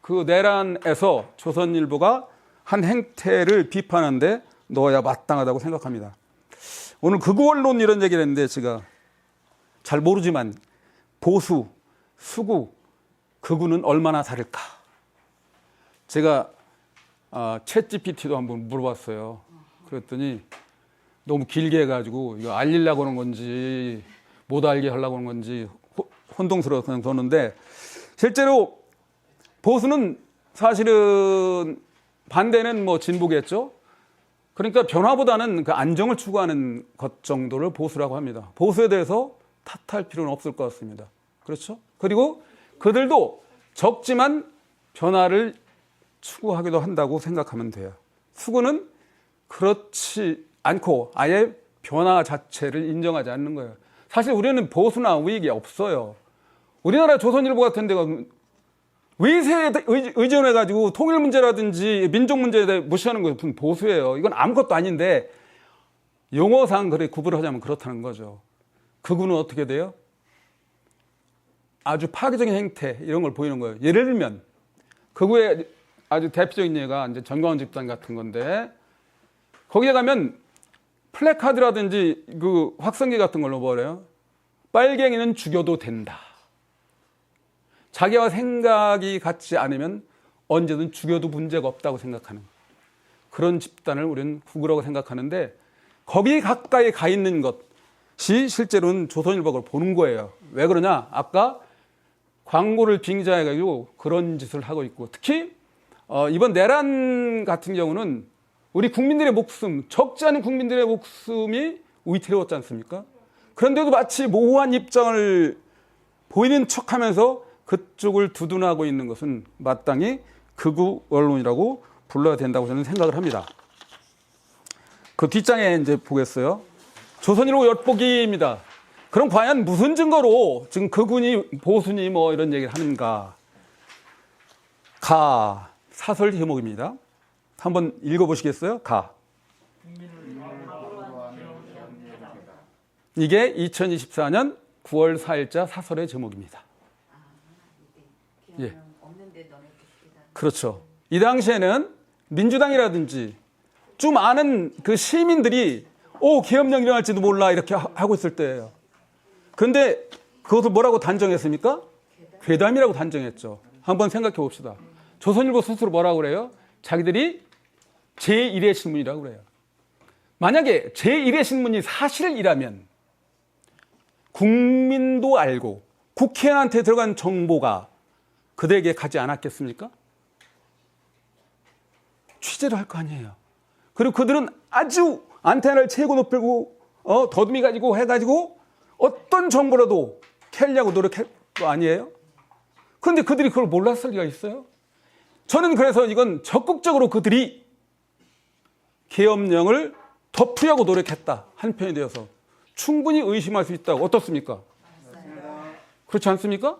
그 내란에서 조선일보가 한 행태를 비판하는데 넣어야 마땅하다고 생각합니다. 오늘 극우 언론 이런 얘기를 했는데 제가 잘 모르지만 보수, 수구, 극우는 얼마나 다를까? 제가 챗GPT도 한번 물어봤어요. 그랬더니 너무 길게 해가지고 이거 알리려고 하는 건지 못 알게 하려고 하는 건지 혼동스러워서 그냥 도는데 실제로 보수는 사실은 반대는 진보겠죠. 그러니까 변화보다는 그 안정을 추구하는 것 정도를 보수라고 합니다. 보수에 대해서 탓할 필요는 없을 것 같습니다. 그렇죠? 그리고 그들도 적지만 변화를 추구하기도 한다고 생각하면 돼요. 수구는 그렇지 않고 아예 변화 자체를 인정하지 않는 거예요. 사실 우리는 보수나 우익이 없어요. 우리나라 조선일보 같은 데가 외세에 의존해가지고 통일 문제라든지 민족 문제에 대해 무시하는 것은 보수예요. 이건 아무것도 아닌데 용어상 그래 구분을 하자면 그렇다는 거죠. 극우는 어떻게 돼요? 아주 파괴적인 행태 이런 걸 보이는 거예요. 예를 들면 극우의 아주 대표적인 예가 이제 전광훈 집단 같은 건데 거기에 가면 플래카드라든지 그 확성기 같은 걸로 뭐래요? 빨갱이는 죽여도 된다. 자기와 생각이 같지 않으면 언제든 죽여도 문제가 없다고 생각하는 그런 집단을 우리는 극우라고 생각하는데 거기에 가까이 가 있는 것 실제로는 조선일보를 보는 거예요. 왜 그러냐? 아까 광고를 빙자해가지고 그런 짓을 하고 있고, 특히 이번 내란 같은 경우는 우리 국민들의 목숨, 적지 않은 국민들의 목숨이 위태로웠지 않습니까? 그런데도 마치 모호한 입장을 보이는 척하면서 그쪽을 두둔하고 있는 것은 마땅히 극우 언론이라고 불러야 된다고 저는 생각을 합니다. 그 뒷장에 이제 보겠어요. 조선일보 엿보기입니다. 그럼 과연 무슨 증거로 지금 극우니 보수니 뭐 이런 얘기를 하는가? 가 사설 제목입니다. 한번 읽어보시겠어요? 가. 이게 2024년 9월 4일자 사설의 제목입니다. 예. 그렇죠. 이 당시에는 민주당이라든지 좀 아는 그 시민들이 계엄령 일어날지도 몰라 이렇게 하고 있을 때예요. 그런데 그것을 뭐라고 단정했습니까? 괴담이라고 단정했죠. 한번 생각해 봅시다. 조선일보 스스로 뭐라고 그래요? 자기들이 제1의 신문이라고 그래요. 만약에 제1의 신문이 사실이라면 국민도 알고 국회의원한테 들어간 정보가 그들에게 가지 않았겠습니까? 취재를 할 거 아니에요. 그리고 그들은 아주 안테나를 최고 높이고 더듬이 가지고 해가지고 어떤 정보라도 캐려고 노력할 거 아니에요? 그런데 그들이 그걸 몰랐을 리가 있어요? 저는 그래서 이건 적극적으로 그들이 계엄령을 덮으려고 노력했다. 한편이 되어서 충분히 의심할 수 있다고. 어떻습니까? 그렇지 않습니까?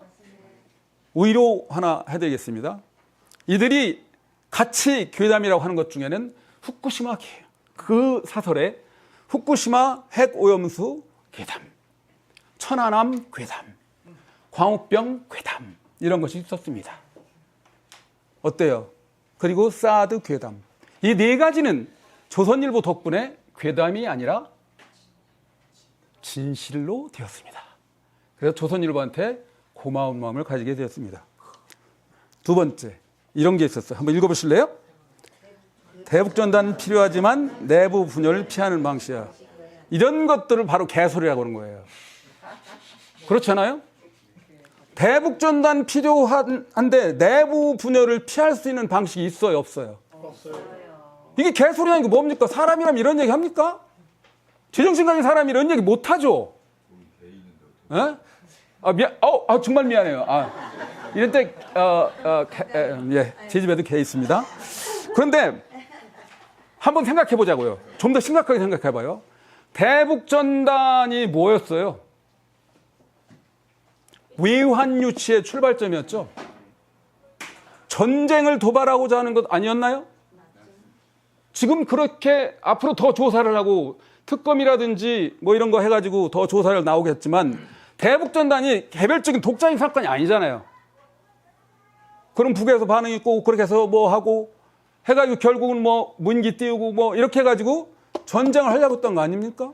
의로 하나 해드리겠습니다. 이들이 같이 괴담이라고 하는 것 중에는 후쿠시마 그 사설에 후쿠시마 핵오염수 괴담, 천안함 괴담, 광우병 괴담 이런 것이 있었습니다. 어때요? 그리고 사드 괴담. 이 네 가지는 조선일보 덕분에 괴담이 아니라 진실로 되었습니다. 그래서 조선일보한테 고마운 마음을 가지게 되었습니다. 두 번째, 이런 게 있었어요. 한번 읽어보실래요? 대북전단 필요하지만 내부 분열을 피하는 방식이야. 이런 것들을 바로 개소리라고 하는 거예요. 그렇지 않아요? 대북전단 필요한데 내부 분열을 피할 수 있는 방식이 있어요, 없어요? 없어요. 이게 개소리 아니고 뭡니까? 사람이라면 이런 얘기 합니까? 제정신 가진 사람이 이런 얘기 못 하죠. 예? 정말 미안해요. 이런 때, 제 집에도 개 있습니다. 그런데 한번 생각해 보자고요. 좀 더 심각하게 생각해 봐요. 대북전단이 뭐였어요? 외환 유치의 출발점이었죠. 전쟁을 도발하고자 하는 것 아니었나요? 지금 그렇게 앞으로 더 조사를 하고 특검이라든지 뭐 이런 거 해가지고 더 조사를 나오겠지만 대북전단이 개별적인 독자적인 사건이 아니잖아요. 그럼 북에서 반응이 있고 그렇게 해서 뭐 하고 해가지고 결국은 뭐 문기 띄우고 뭐 이렇게 해가지고 전쟁을 하려고 했던 거 아닙니까?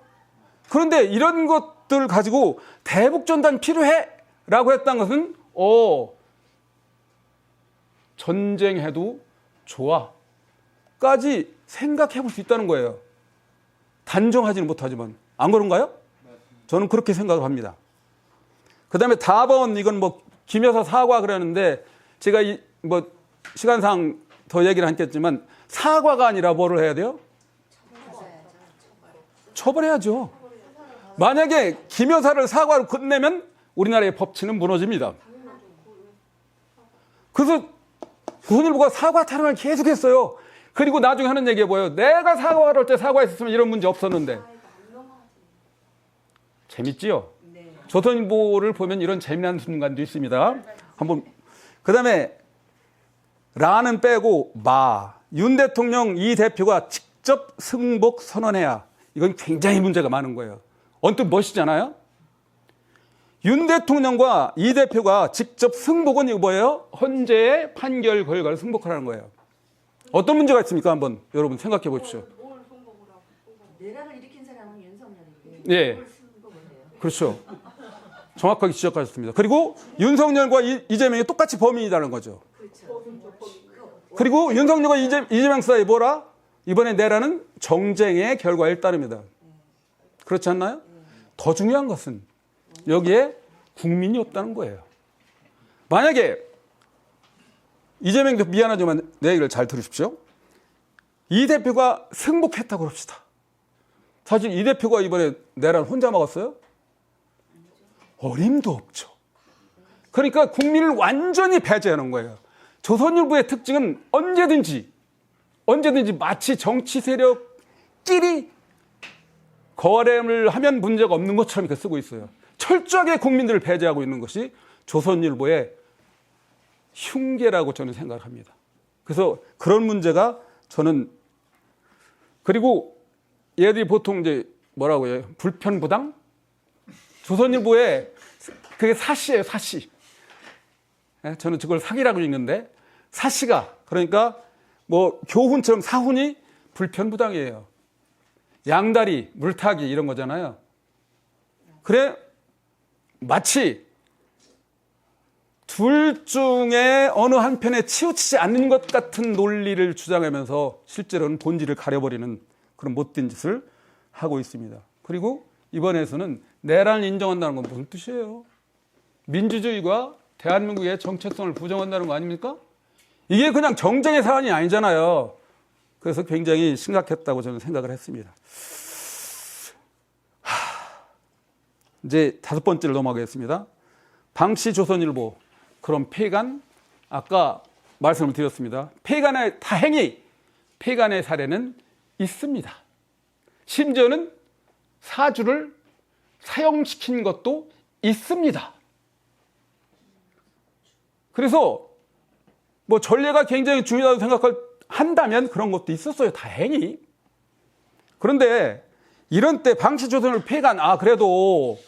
그런데 이런 것들 가지고 대북전단 필요해! 라고 했던 것은 전쟁해도 좋아 까지 생각해 볼 수 있다는 거예요. 단정하지는 못하지만. 안 그런가요? 저는 그렇게 생각을 합니다. 그 다음에 답은 이건 뭐 김여사 사과 그러는데 제가 뭐 시간상 더 얘기를 했겠지만 사과가 아니라 뭐를 해야 돼요? 처벌해야죠. 만약에 김여사를 사과로 끝내면 우리나라의 법치는 무너집니다. 그래서 조선일보가 사과 타령을 계속했어요. 그리고 나중에 하는 얘기가 뭐예요? 내가 사과를 할 때 사과했으면 이런 문제 없었는데. 재밌지요? 조선일보를 보면 이런 재미난 순간도 있습니다. 한번 그다음에 라는 빼고 윤 대통령 이 대표가 직접 승복 선언해야. 이건 굉장히 문제가 많은 거예요. 언뜻 멋있잖아요? 윤 대통령과 이 대표가 직접 승복은 이거 뭐예요? 헌재의 판결 결과를 승복하라는 거예요. 어떤 문제가 있습니까? 한번 여러분 생각해 보십시오. 내란을 일으킨 사람은 윤석열인데. 예. 그렇죠. 정확하게 지적하셨습니다. 그리고 윤석열과 이재명이 똑같이 범인이라는 거죠. 그렇죠. 그리고 윤석열과 이재명 사이 뭐라? 이번에 내란은 정쟁의 결과일 따릅니다. 그렇지 않나요? 더 중요한 것은 여기에 국민이 없다는 거예요. 만약에 이재명 대표 미안하지만 내 얘기를 잘 들으십시오. 이 대표가 승복했다고 합시다. 사실 이 대표가 이번에 내란 혼자 먹었어요? 어림도 없죠. 그러니까 국민을 완전히 배제하는 거예요. 조선일보의 특징은 언제든지 마치 정치 세력끼리 거래를 하면 문제가 없는 것처럼 이렇게 쓰고 있어요. 철저하게 국민들을 배제하고 있는 것이 조선일보의 흉계라고 저는 생각을 합니다. 그래서 그런 문제가 저는, 그리고 얘들이 보통 이제 뭐라고 해요? 불편부당? 조선일보에 그게 사시예요, 사시. 저는 그걸 사기라고 읽는데, 사시가, 그러니까 뭐 교훈처럼 사훈이 불편부당이에요. 양다리, 물타기 이런 거잖아요. 그래, 마치 둘 중에 어느 한편에 치우치지 않는 것 같은 논리를 주장하면서 실제로는 본질을 가려버리는 그런 못된 짓을 하고 있습니다. 그리고 이번에서는 내란을 인정한다는 건 무슨 뜻이에요? 민주주의가 대한민국의 정체성을 부정한다는 거 아닙니까? 이게 그냥 정쟁의 사안이 아니잖아요. 그래서 굉장히 심각했다고 저는 생각을 했습니다. 이제 5번째로 넘어가겠습니다. 방시 조선일보, 그럼 폐간, 아까 말씀을 드렸습니다. 폐간의 다행히 폐간의 사례는 있습니다. 심지어는 사주를 사형시킨 것도 있습니다. 그래서 뭐 전례가 굉장히 중요하다고 한다면 그런 것도 있었어요. 다행히. 그런데 이런 때 방시조선을 폐간, 그래도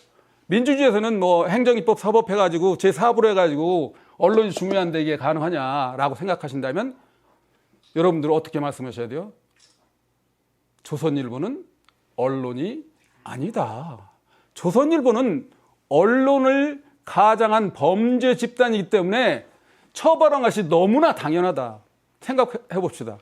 민주주의에서는 뭐 행정입법 사법 해가지고 제4부로 해가지고 언론이 중요한데 이게 가능하냐라고 생각하신다면 여러분들은 어떻게 말씀하셔야 돼요? 조선일보는 언론이 아니다. 조선일보는 언론을 가장한 범죄 집단이기 때문에 처벌한 것이 너무나 당연하다. 생각해 봅시다.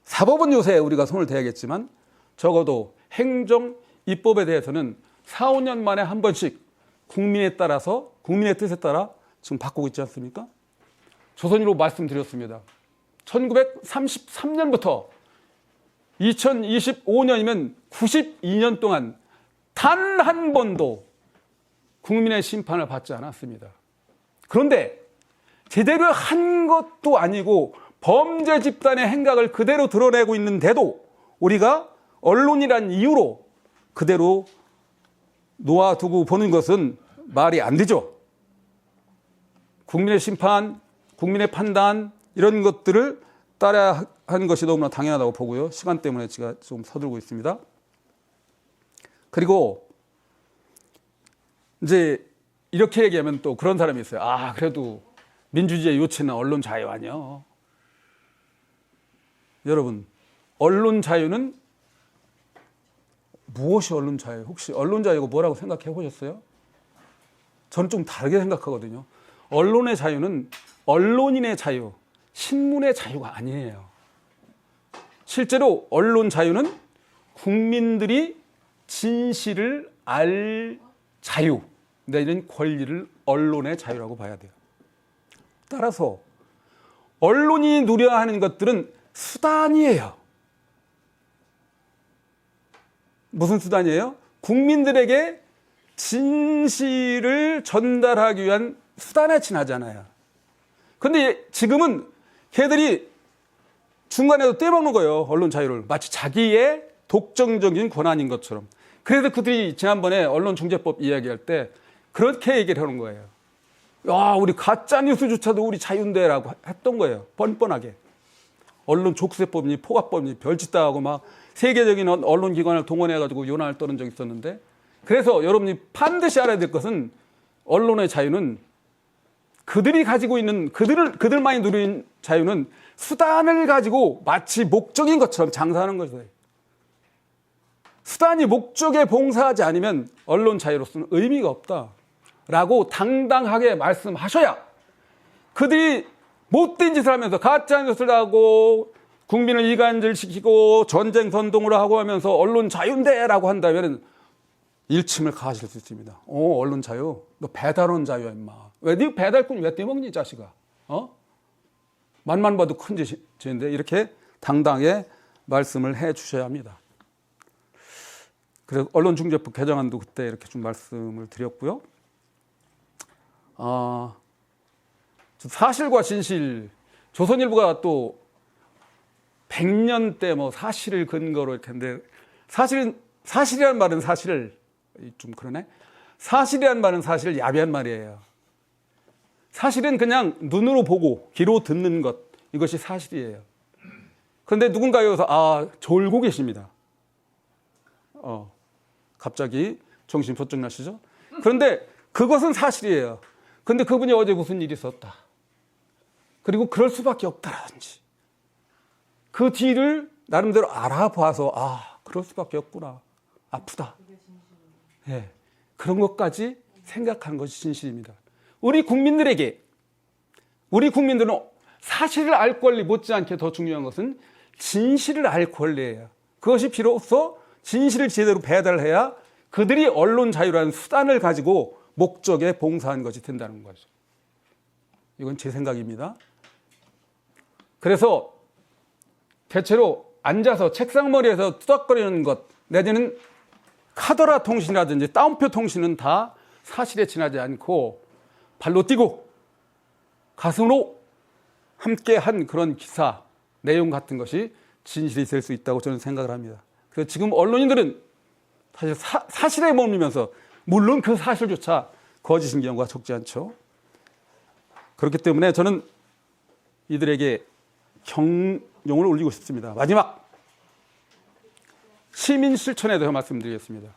사법은 요새 우리가 손을 대야겠지만 적어도 행정, 입법에 대해서는 4, 5년 만에 한 번씩 국민의 뜻에 따라 지금 바꾸고 있지 않습니까? 조선일보 말씀드렸습니다. 1933년부터 2025년이면 92년 동안 단 한 번도 국민의 심판을 받지 않았습니다. 그런데 제대로 한 것도 아니고 범죄 집단의 행각을 그대로 드러내고 있는데도 우리가 언론이란 이유로 그대로 놓아두고 보는 것은 말이 안 되죠. 국민의 심판, 국민의 판단 이런 것들을 따라야 하는 것이 너무나 당연하다고 보고요. 시간 때문에 제가 좀 서두르고 있습니다. 그리고 이제 이렇게 얘기하면 또 그런 사람이 있어요. 그래도 민주주의의 요체는 언론 자유 아니요. 여러분, 언론 자유는 무엇이 언론 자유? 혹시 언론 자유가 뭐라고 생각해 보셨어요? 저는 좀 다르게 생각하거든요. 언론의 자유는 언론인의 자유, 신문의 자유가 아니에요. 실제로 언론 자유는 국민들이 진실을 알 자유, 이런 권리를 언론의 자유라고 봐야 돼요. 따라서 언론이 누려야 하는 것들은 수단이에요. 무슨 수단이에요? 국민들에게 진실을 전달하기 위한 수단에 지나잖아요. 그런데 지금은 걔들이 중간에도 떼먹는 거예요. 언론 자유를. 마치 자기의 독점적인 권한인 것처럼. 그래서 그들이 지난번에 언론중재법 이야기할 때 그렇게 얘기를 하는 거예요. 야, 우리 가짜뉴스조차도 우리 자유인데라고 했던 거예요. 뻔뻔하게. 언론 족쇄법이니 포괄법이니 별짓 다 하고 막 세계적인 언론기관을 동원해가지고 요난을 떠는 적이 있었는데, 그래서 여러분이 반드시 알아야 될 것은 언론의 자유는 그들이 가지고 있는 그들만이 누린 자유는 수단을 가지고 마치 목적인 것처럼 장사하는 거예요. 수단이 목적에 봉사하지 않으면 언론 자유로서는 의미가 없다라고 당당하게 말씀하셔야 그들이 못된 짓을 하면서 가짜 뉴스를 하고 국민을 이간질시키고 전쟁 선동을 하고 하면서 언론 자유인데라고 한다면 일침을 가하실 수 있습니다. 언론 자유, 너 배달원 자유야 임마. 왜 네 배달꾼 왜 떼먹니 이 자식아? 맛만 봐도 큰 죄인데 이렇게 당당하게 말씀을 해 주셔야 합니다. 그래서 언론중재법 개정안도 그때 이렇게 좀 말씀을 드렸고요. 사실과 진실, 조선일보가 또 100년 때 뭐 사실을 근거로 이렇게 했는데 사실이란 말은 사실을 좀 그러네. 사실이란 말은 사실을 야비한 말이에요. 사실은 그냥 눈으로 보고 귀로 듣는 것, 이것이 사실이에요. 그런데 누군가 여기서 졸고 계십니다. 갑자기 정신 번쩍 나시죠? 그런데 그것은 사실이에요. 그런데 그분이 어제 무슨 일이 있었다. 그리고 그럴 수밖에 없다라든지. 그 뒤를 나름대로 알아봐서 그럴 수밖에 없구나. 아프다. 예, 그런 것까지 생각하는 것이 진실입니다. 우리 국민들은 사실을 알 권리 못지않게 더 중요한 것은 진실을 알 권리예요. 그것이 비로소 진실을 제대로 배달해야 그들이 언론 자유라는 수단을 가지고 목적에 봉사한 것이 된다는 거죠. 이건 제 생각입니다. 그래서 대체로 앉아서 책상머리에서 투닥거리는 것 내지는 카더라 통신이라든지 따옴표 통신은 다 사실에 지나지 않고 발로 뛰고 가슴으로 함께한 그런 기사 내용 같은 것이 진실이 될 수 있다고 저는 생각을 합니다. 그래서 지금 언론인들은 사실 사실에 머물면서 물론 그 사실조차 거짓인 경우가 적지 않죠. 그렇기 때문에 저는 이들에게 경용을 올리고 싶습니다. 마지막 시민 실천에 대해서 말씀드리겠습니다.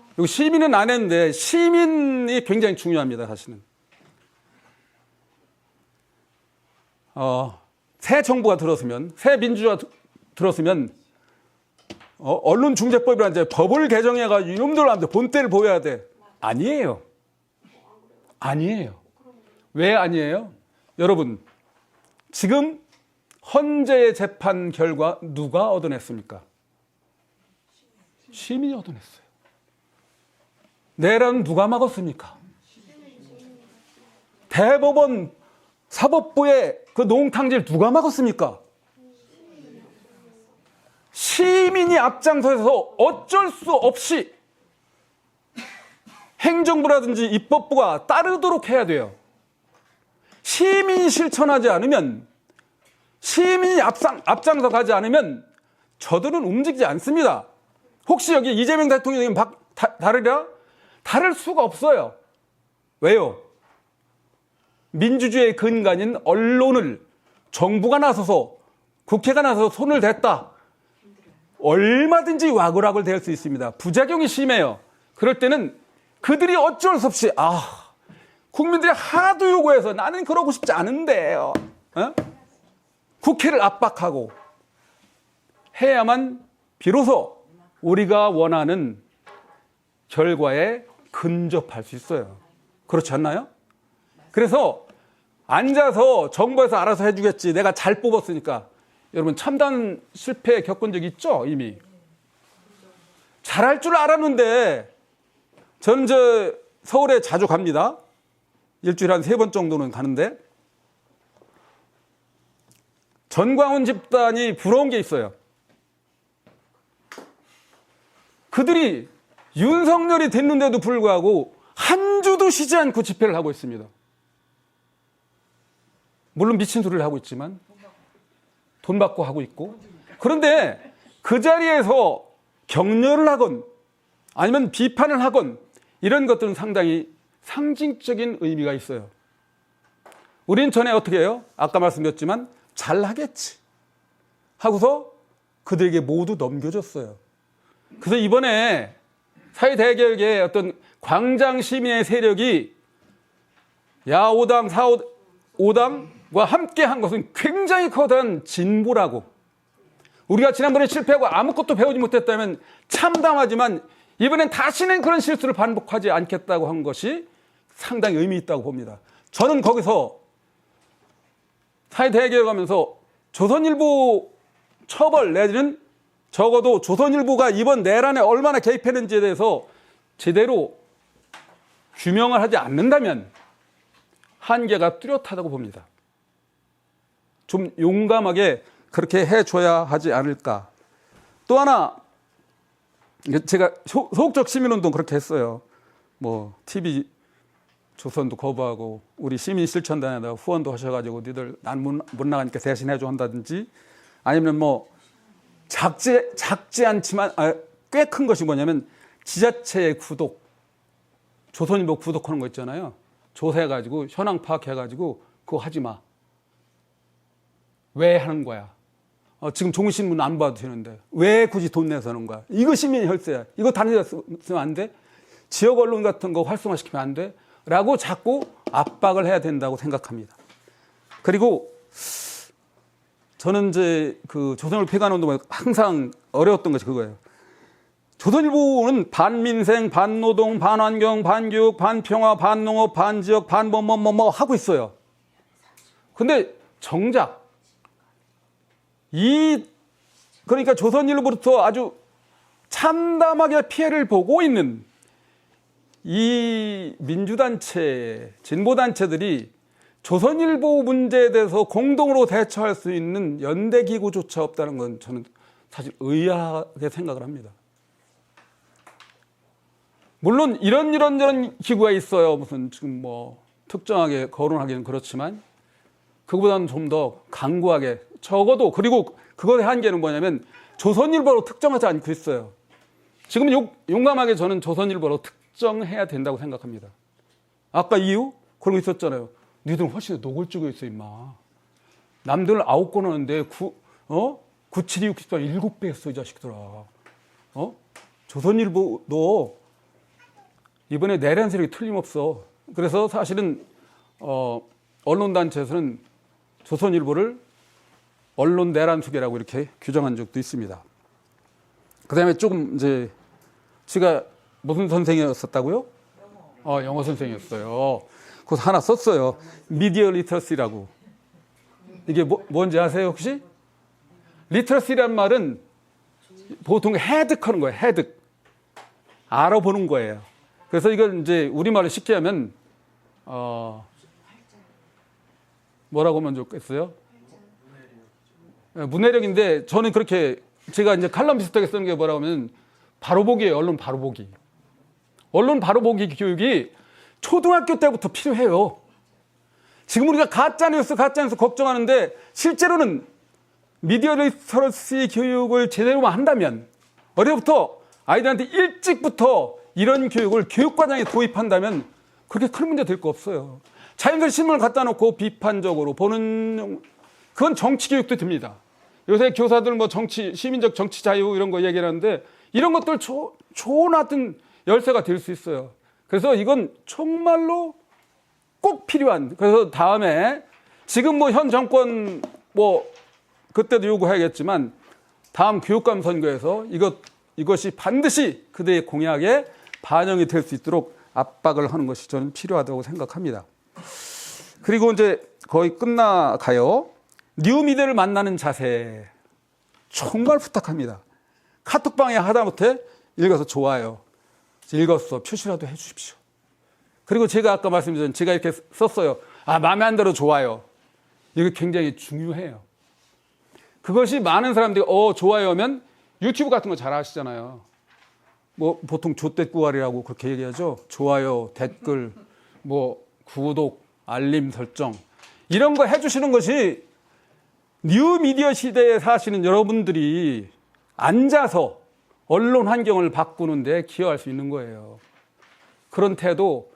그리고 시민은 안 했는데 시민이 굉장히 중요합니다. 사실은 새 정부가 들었으면 새 민주주의가 들었으면 언론중재법이라는 이제 법을 개정해가지고 이놈들한테 본때를 보여야 돼. 아니에요. 왜 아니에요? 여러분 지금 헌재의 재판 결과 누가 얻어냈습니까? 시민이 얻어냈어요. 내란 누가 막았습니까? 대법원 사법부의 그 농탕질 누가 막았습니까? 시민이 앞장서서 어쩔 수 없이 행정부라든지 입법부가 따르도록 해야 돼요. 시민이 실천하지 않으면, 시민이 앞장서 가지 않으면 저들은 움직이지 않습니다. 혹시 여기 이재명 대통령이 다르랴? 다를 수가 없어요. 왜요? 민주주의의 근간인 언론을 정부가 나서서 국회가 나서서 손을 댔다. 얼마든지 와글와글 될 수 있습니다. 부작용이 심해요. 그럴 때는 그들이 어쩔 수 없이 국민들이 하도 요구해서 나는 그러고 싶지 않은데요. 국회를 압박하고 해야만 비로소 우리가 원하는 결과에 근접할 수 있어요. 그렇지 않나요? 그래서 앉아서 정부에서 알아서 해주겠지. 내가 잘 뽑았으니까. 여러분 참단 실패 겪은 적 있죠? 이미. 잘할 줄 알았는데 저는 서울에 자주 갑니다. 일주일에 한 3번 정도는 가는데 전광훈 집단이 부러운 게 있어요. 그들이 윤석열이 됐는데도 불구하고 한 주도 쉬지 않고 집회를 하고 있습니다. 물론 미친 소리를 하고 있지만 돈 받고 하고 있고. 그런데 그 자리에서 격려를 하건 아니면 비판을 하건 이런 것들은 상당히 상징적인 의미가 있어요. 우린 전에 어떻게 해요? 아까 말씀드렸지만 잘하겠지 하고서 그들에게 모두 넘겨줬어요. 그래서 이번에 사회대개혁의 어떤 광장 시민의 세력이 야5당, 5당과 함께 한 것은 굉장히 커다란 진보라고. 우리가 지난번에 실패하고 아무것도 배우지 못했다면 참담하지만 이번엔 다시는 그런 실수를 반복하지 않겠다고 한 것이 상당히 의미 있다고 봅니다. 저는 거기서 사회대개혁하면서 조선일보 처벌 내지는 적어도 조선일보가 이번 내란에 얼마나 개입했는지에 대해서 제대로 규명을 하지 않는다면 한계가 뚜렷하다고 봅니다. 좀 용감하게 그렇게 해줘야 하지 않을까. 또 하나, 제가 소극적 시민운동 그렇게 했어요. 뭐 TV 조선도 거부하고 우리 시민실천단에다 후원도 하셔가지고 니들 난 못 나가니까 대신 해줘 한다든지, 아니면 뭐 작지 않지만 꽤 큰 것이 뭐냐면 지자체의 구독, 조선일보 구독하는 거 있잖아요. 조사해가지고 현황 파악해가지고 그거 하지 마. 왜 하는 거야? 지금 종신문 안 봐도 되는데 왜 굳이 돈 내서 하는 거야? 이거 시민 혈세야. 이거 다른 데다 쓰면 안 돼? 지역 언론 같은 거 활성화시키면 안 돼? 라고 자꾸 압박을 해야 된다고 생각합니다. 그리고 저는 이제 그 조선일보 폐간 운동에 항상 어려웠던 것이 그거예요. 조선일보는 반민생, 반노동, 반환경, 반교육, 반평화, 반농업, 반지역, 반뭐뭐뭐 하고 있어요. 근데 정작 그러니까 조선일보부터 아주 참담하게 피해를 보고 있는 이 민주단체, 진보단체들이 조선일보 문제에 대해서 공동으로 대처할 수 있는 연대기구조차 없다는 건 저는 사실 의아하게 생각을 합니다. 물론 이런 기구가 있어요. 무슨 지금 뭐 특정하게 거론하기는 그렇지만 그보다는 좀 더 강구하게, 적어도, 그리고 그거의 한계는 뭐냐면 조선일보로 특정하지 않고 있어요. 지금 용감하게 저는 조선일보로 특정해야 된다고 생각합니다. 아까 이유? 그런 거 있었잖아요. 니들은 훨씬 더 노골적으로 있어 임마. 남들 9건 하는데 97, 64, 7배 했어 이 자식들아. 조선일보도 이번에 내란 세력이 틀림없어. 그래서 사실은 언론단체에서는 조선일보를 언론 내란수계라고 이렇게 규정한 적도 있습니다. 그 다음에 조금 이제 제가 무슨 선생이었었다고요? 영어 선생이었어요. 그래서 하나 썼어요. 미디어 리터러시라고. 이게 뭔지 아세요 혹시? 리터러시란 말은 보통 해득하는 거예요. 해득. 알아보는 거예요. 그래서 이걸 이제 우리말로 쉽게 하면 뭐라고 하면 좋겠어요? 문해력인데 저는 그렇게 제가 이제 칼럼 비슷하게 쓰는 게 뭐라고 하면 바로보기예요. 언론 바로보기. 언론 바로보기 교육이 초등학교 때부터 필요해요. 지금 우리가 가짜뉴스 걱정하는데 실제로는 미디어 리터러시 교육을 제대로만 한다면 어려부터 아이들한테 일찍부터 이런 교육을 교육과정에 도입한다면 그렇게 큰 문제 될 거 없어요. 자연스레 신문을 갖다 놓고 비판적으로 보는, 그건 정치 교육도 됩니다. 요새 교사들 뭐 시민적 정치 자유 이런 거 얘기하는데 이런 것들 좋은 하여튼 열쇠가 될 수 있어요. 그래서 이건 정말로 꼭 필요한, 그래서 다음에 지금 뭐 현 정권 뭐 그때도 요구해야겠지만 다음 교육감 선거에서 이것이 반드시 그들의 공약에 반영이 될 수 있도록 압박을 하는 것이 저는 필요하다고 생각합니다. 그리고 이제 거의 끝나가요. 뉴미디어를 만나는 자세 정말 부탁합니다. 카톡방에 하다못해 읽어서 좋아요. 읽었어. 표시라도 해 주십시오. 그리고 제가 아까 말씀드린 제가 이렇게 썼어요. 마음에 안 들어 좋아요. 이게 굉장히 중요해요. 그것이 많은 사람들이 좋아요 하면 유튜브 같은 거 잘 아시잖아요. 뭐 보통 조댓구알이라고 그렇게 얘기하죠. 좋아요, 댓글, 뭐 구독, 알림 설정 이런 거 해주시는 것이 뉴미디어 시대에 사시는 여러분들이 앉아서 언론 환경을 바꾸는 데 기여할 수 있는 거예요. 그런 태도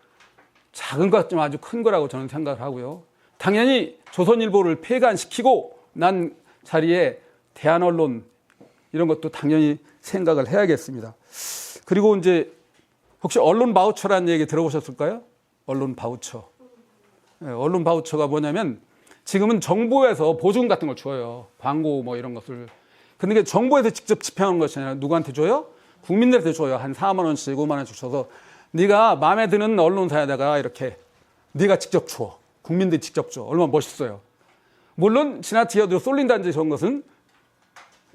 작은 것 같지만 아주 큰 거라고 저는 생각을 하고요. 당연히 조선일보를 폐간시키고 난 자리에 대한언론 이런 것도 당연히 생각을 해야겠습니다. 그리고 이제 혹시 언론 바우처라는 얘기 들어보셨을까요? 언론 바우처. 네, 언론 바우처가 뭐냐면 지금은 정부에서 보증 같은 걸 줘요. 광고 뭐 이런 것을. 근데 이게 정부에서 직접 집행하는 것이 아니라 누구한테 줘요? 국민들한테 줘요. 한 4만 원씩, 5만 원씩 줘서 네가 마음에 드는 언론사에다가 이렇게 네가 직접 줘. 국민들이 직접 줘. 얼마나 멋있어요. 물론 지나치게 쏠린다든지 그런 것은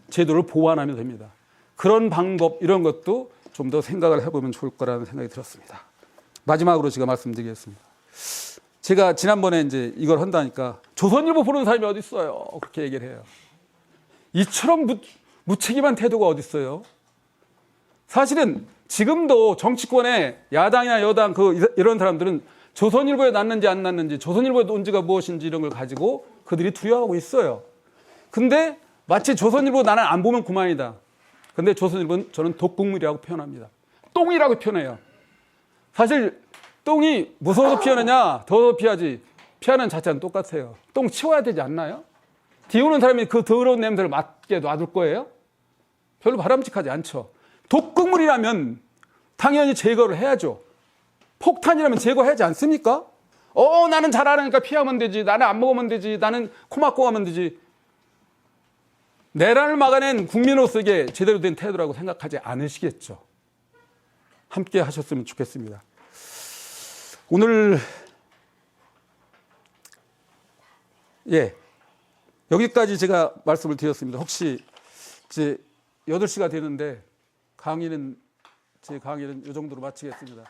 제도를 보완하면 됩니다. 그런 방법 이런 것도 좀 더 생각을 해보면 좋을 거라는 생각이 들었습니다. 마지막으로 제가 말씀드리겠습니다. 제가 지난번에 이제 이걸 한다니까 조선일보 보는 사람이 어디 있어요? 그렇게 얘기를 해요. 이처럼 무책임한 태도가 어디 있어요? 사실은 지금도 정치권에 야당이나 여당 이런 사람들은 조선일보에 났는지 안 났는지, 조선일보의 논지가 무엇인지 이런 걸 가지고 그들이 두려워하고 있어요. 근데 마치 조선일보 나는 안 보면 그만이다. 근데 조선일보는 저는 독극물이라고 표현합니다. 똥이라고 표현해요. 사실 똥이 무서워서 피하느냐, 더워서 피하지, 피하는 자체는 똑같아요. 똥 치워야 되지 않나요? 비우는 사람이 그 더러운 냄새를 맡게 놔둘 거예요? 별로 바람직하지 않죠. 독극물이라면 당연히 제거를 해야죠. 폭탄이라면 제거하지 않습니까? 나는 잘 알으니까 피하면 되지. 나는 안 먹으면 되지. 나는 코 막고 가면 되지. 내란을 막아낸 국민으로서 이게 제대로 된 태도라고 생각하지 않으시겠죠. 함께 하셨으면 좋겠습니다. 오늘 여기까지 제가 말씀을 드렸습니다. 혹시 이제 8시가 되는데 제 강의는 이 정도로 마치겠습니다.